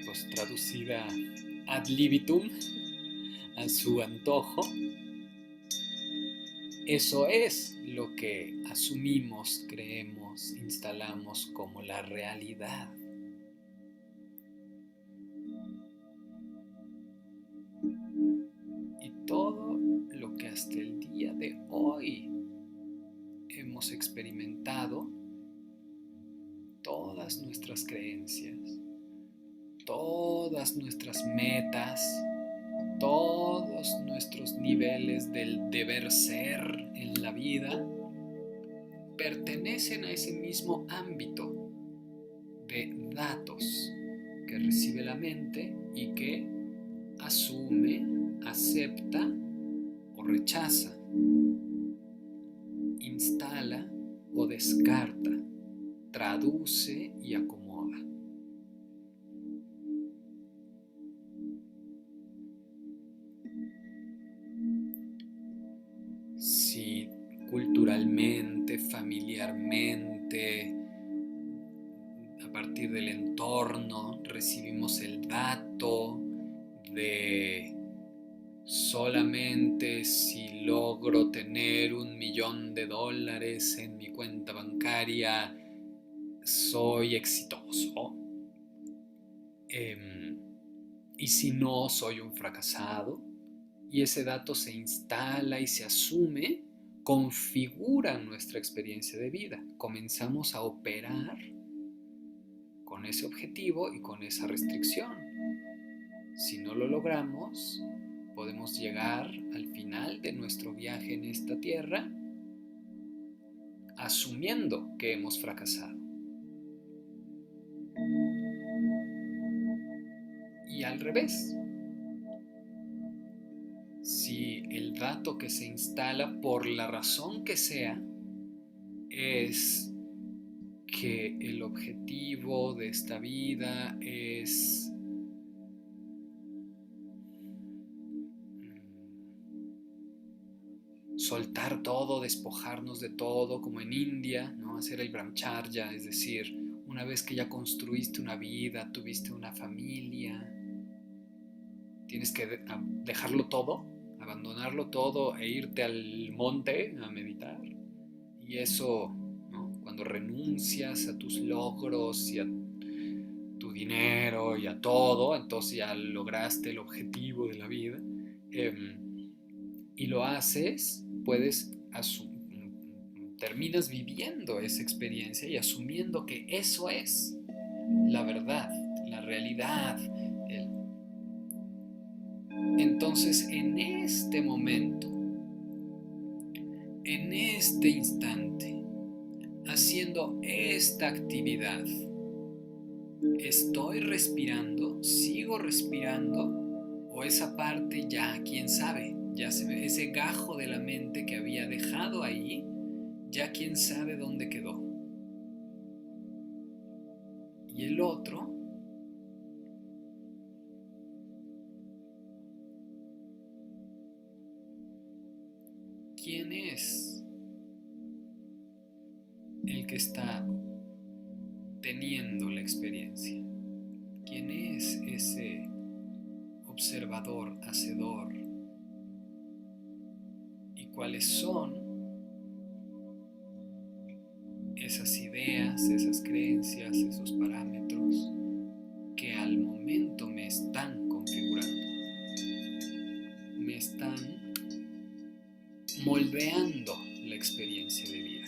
pues traducida ad libitum, a su antojo, eso es lo que asumimos, creemos, instalamos como la realidad. Y todo lo que hasta el día de hoy hemos experimentado, todas nuestras creencias, todas nuestras metas, todos nuestros niveles del deber ser en la vida, pertenecen a ese mismo ámbito de datos que recibe la mente y que asume, acepta o rechaza, instala o descarta, traduce y acomoda. Si culturalmente, familiarmente, a partir del entorno recibimos el dato de Solamente si logro tener $1.000.000 en mi cuenta bancaria, soy exitoso. Y si no, soy un fracasado. Y ese dato se instala y se asume, configura nuestra experiencia de vida. Comenzamos a operar con ese objetivo y con esa restricción. Si no lo logramos, podemos llegar al final de nuestro viaje en esta tierra asumiendo que hemos fracasado. Y al revés, si el dato que se instala por la razón que sea es que el objetivo de esta vida es soltar todo, despojarnos de todo, como en India, ¿no? Hacer el brahmacharya, es decir, una vez que ya construiste una vida, tuviste una familia, tienes que dejarlo todo, abandonarlo todo e irte al monte a meditar. Y eso, ¿no? Cuando renuncias a tus logros y a tu dinero y a todo, entonces ya lograste el objetivo de la vida. Y lo haces, terminas viviendo esa experiencia y asumiendo que eso es la verdad, la realidad. Entonces, en este momento, en este instante, haciendo esta actividad, ¿estoy respirando? ¿Sigo respirando? ¿O esa parte ya, quién sabe? Ya ese gajo de la mente que había dejado ahí, ya quién sabe dónde quedó. Y el otro, ¿quién es el que está teniendo la experiencia? ¿Quién es ese observador, hacedor? ¿Y cuáles son esas ideas, esas creencias, esos parámetros que al momento me están configurando? Me están moldeando la experiencia de vida.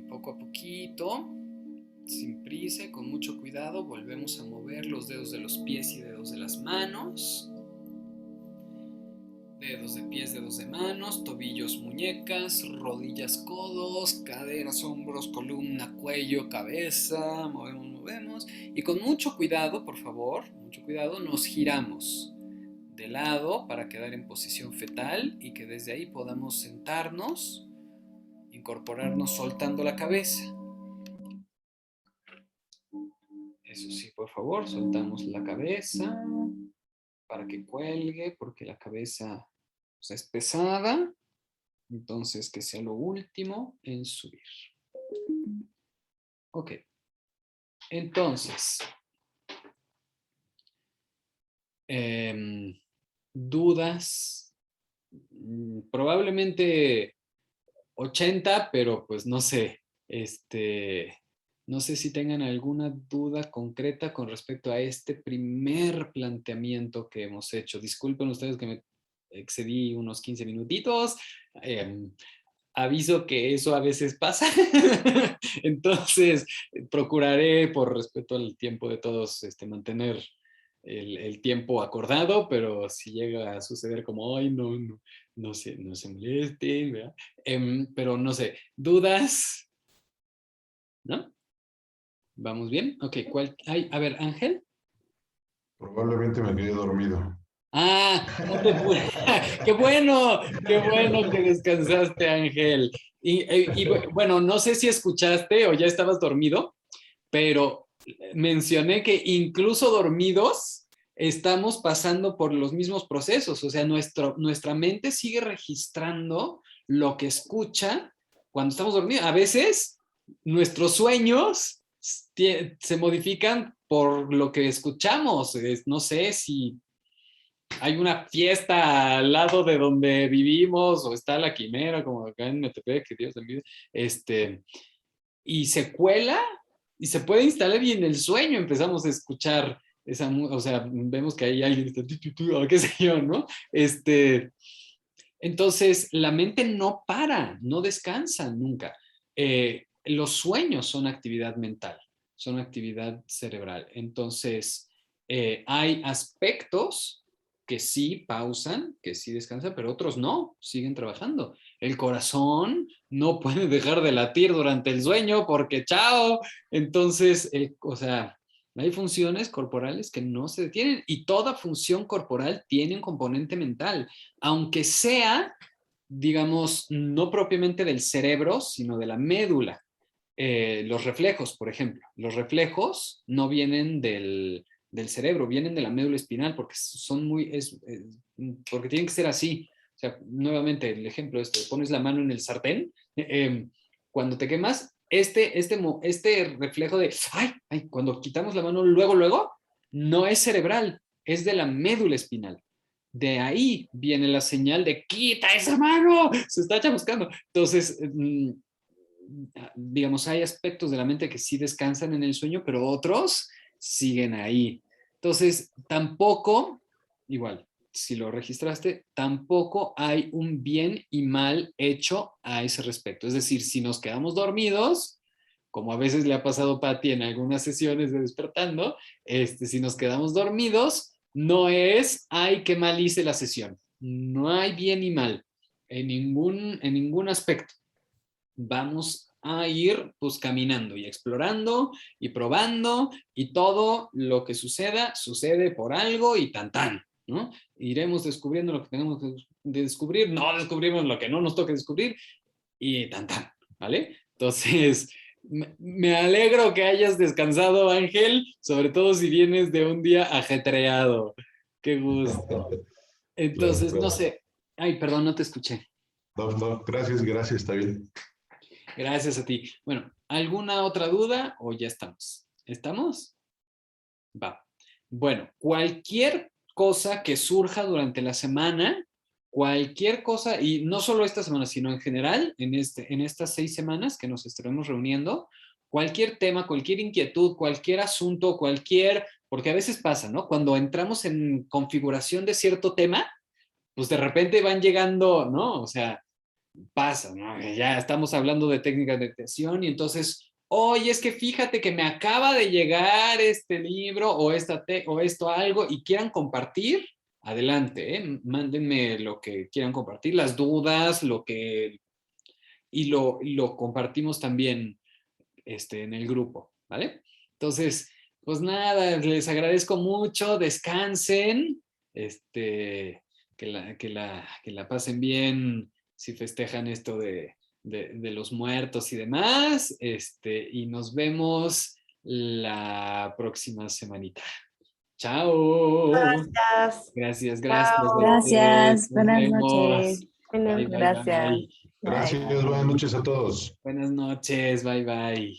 Poco a poquito, sin prisa y con mucho cuidado, volvemos a mover los dedos de los pies y dedos de las manos. Dedos de pies, dedos de manos, tobillos, muñecas, rodillas, codos, caderas, hombros, columna, cuello, cabeza. Movemos. Y con mucho cuidado, por favor, mucho cuidado, nos giramos de lado para quedar en posición fetal y que desde ahí podamos sentarnos, incorporarnos soltando la cabeza. Eso sí, por favor, soltamos la cabeza para que cuelgue, porque la cabeza es pesada. Entonces, que sea lo último en subir. Ok. Entonces, dudas, probablemente 80, pero pues no sé, no sé si tengan alguna duda concreta con respecto a este primer planteamiento que hemos hecho. Disculpen ustedes que me excedí unos 15 minutitos. Aviso que eso a veces pasa. Entonces, procuraré, por respeto al tiempo de todos, mantener el tiempo acordado, pero si llega a suceder como, ay, no se molesten, ¿verdad? Pero no sé, ¿dudas? ¿No? ¿Vamos bien? Ok, a ver, Ángel. Probablemente me quedé dormido. Ah, no te pude. Qué bueno que descansaste, Ángel. Y bueno, no sé si escuchaste o ya estabas dormido, pero mencioné que incluso dormidos estamos pasando por los mismos procesos, o sea, nuestra mente sigue registrando lo que escucha cuando estamos dormidos. A veces nuestros sueños se modifican por lo que escuchamos. No sé si hay una fiesta al lado de donde vivimos o está la quimera, como acá en Metepec, que Dios bendiga, y se cuela y se puede instalar y en el sueño empezamos a escuchar o sea, vemos que hay alguien que está, o qué sé yo, ¿no? Entonces, la mente no para, no descansa nunca. Los sueños son actividad mental, son actividad cerebral. Entonces, hay aspectos que sí pausan, que sí descansan, pero otros no, siguen trabajando. El corazón no puede dejar de latir durante el sueño porque chao. Entonces, o sea, hay funciones corporales que no se detienen y toda función corporal tiene un componente mental, aunque sea, digamos, no propiamente del cerebro, sino de la médula. Los reflejos, por ejemplo. Los reflejos no vienen del cerebro, vienen de la médula espinal porque son porque tienen que ser así. O sea, nuevamente el ejemplo pones la mano en el sartén, cuando te quemas, este reflejo de, ay, cuando quitamos la mano luego, no es cerebral, es de la médula espinal. De ahí viene la señal de quita esa mano, se está chamuscando. Entonces, digamos, hay aspectos de la mente que sí descansan en el sueño, pero otros siguen ahí. Entonces, tampoco, igual, si lo registraste, tampoco hay un bien y mal hecho a ese respecto. Es decir, si nos quedamos dormidos, como a veces le ha pasado a Patti en algunas sesiones de despertando, si nos quedamos dormidos, no es, ay, qué mal hice la sesión. No hay bien y mal en ningún aspecto. Vamos a ir pues caminando y explorando y probando y todo lo que sucede por algo y tan, ¿no? Iremos descubriendo lo que tenemos que descubrir, no descubrimos lo que no nos toque descubrir y tan, ¿vale? Entonces, me alegro que hayas descansado, Ángel, sobre todo si vienes de un día ajetreado. Qué gusto. Claro, Entonces, no claro. sé. Ay, perdón, no te escuché. No, no, gracias, está bien. Gracias a ti. Bueno, ¿alguna otra duda o ya estamos? ¿Estamos? Va. Bueno, cualquier cosa que surja durante la semana, cualquier cosa, y no solo esta semana, sino en general, en estas 6 semanas que nos estaremos reuniendo, cualquier tema, cualquier inquietud, cualquier asunto, porque a veces pasa, ¿no? Cuando entramos en configuración de cierto tema, pues de repente van llegando, ¿no? O sea, pasa, ¿no? Ya estamos hablando de técnicas de meditación y entonces, oye, es que fíjate que me acaba de llegar este libro o o esto algo y quieran compartir, adelante, ¿eh? Mándenme lo que quieran compartir, las dudas, y lo compartimos también en el grupo, ¿vale? Entonces, pues nada, les agradezco mucho, descansen, que la pasen bien si festejan esto de los muertos y demás, y nos vemos la próxima semanita. Chao. Gracias. Gracias a Chao. ustedes. Gracias, Nos buenas vemos. noches. Buenas Bye, noches. bye, Gracias. bye. Bye. Gracias, buenas noches a todos. Buenas noches. Bye, bye.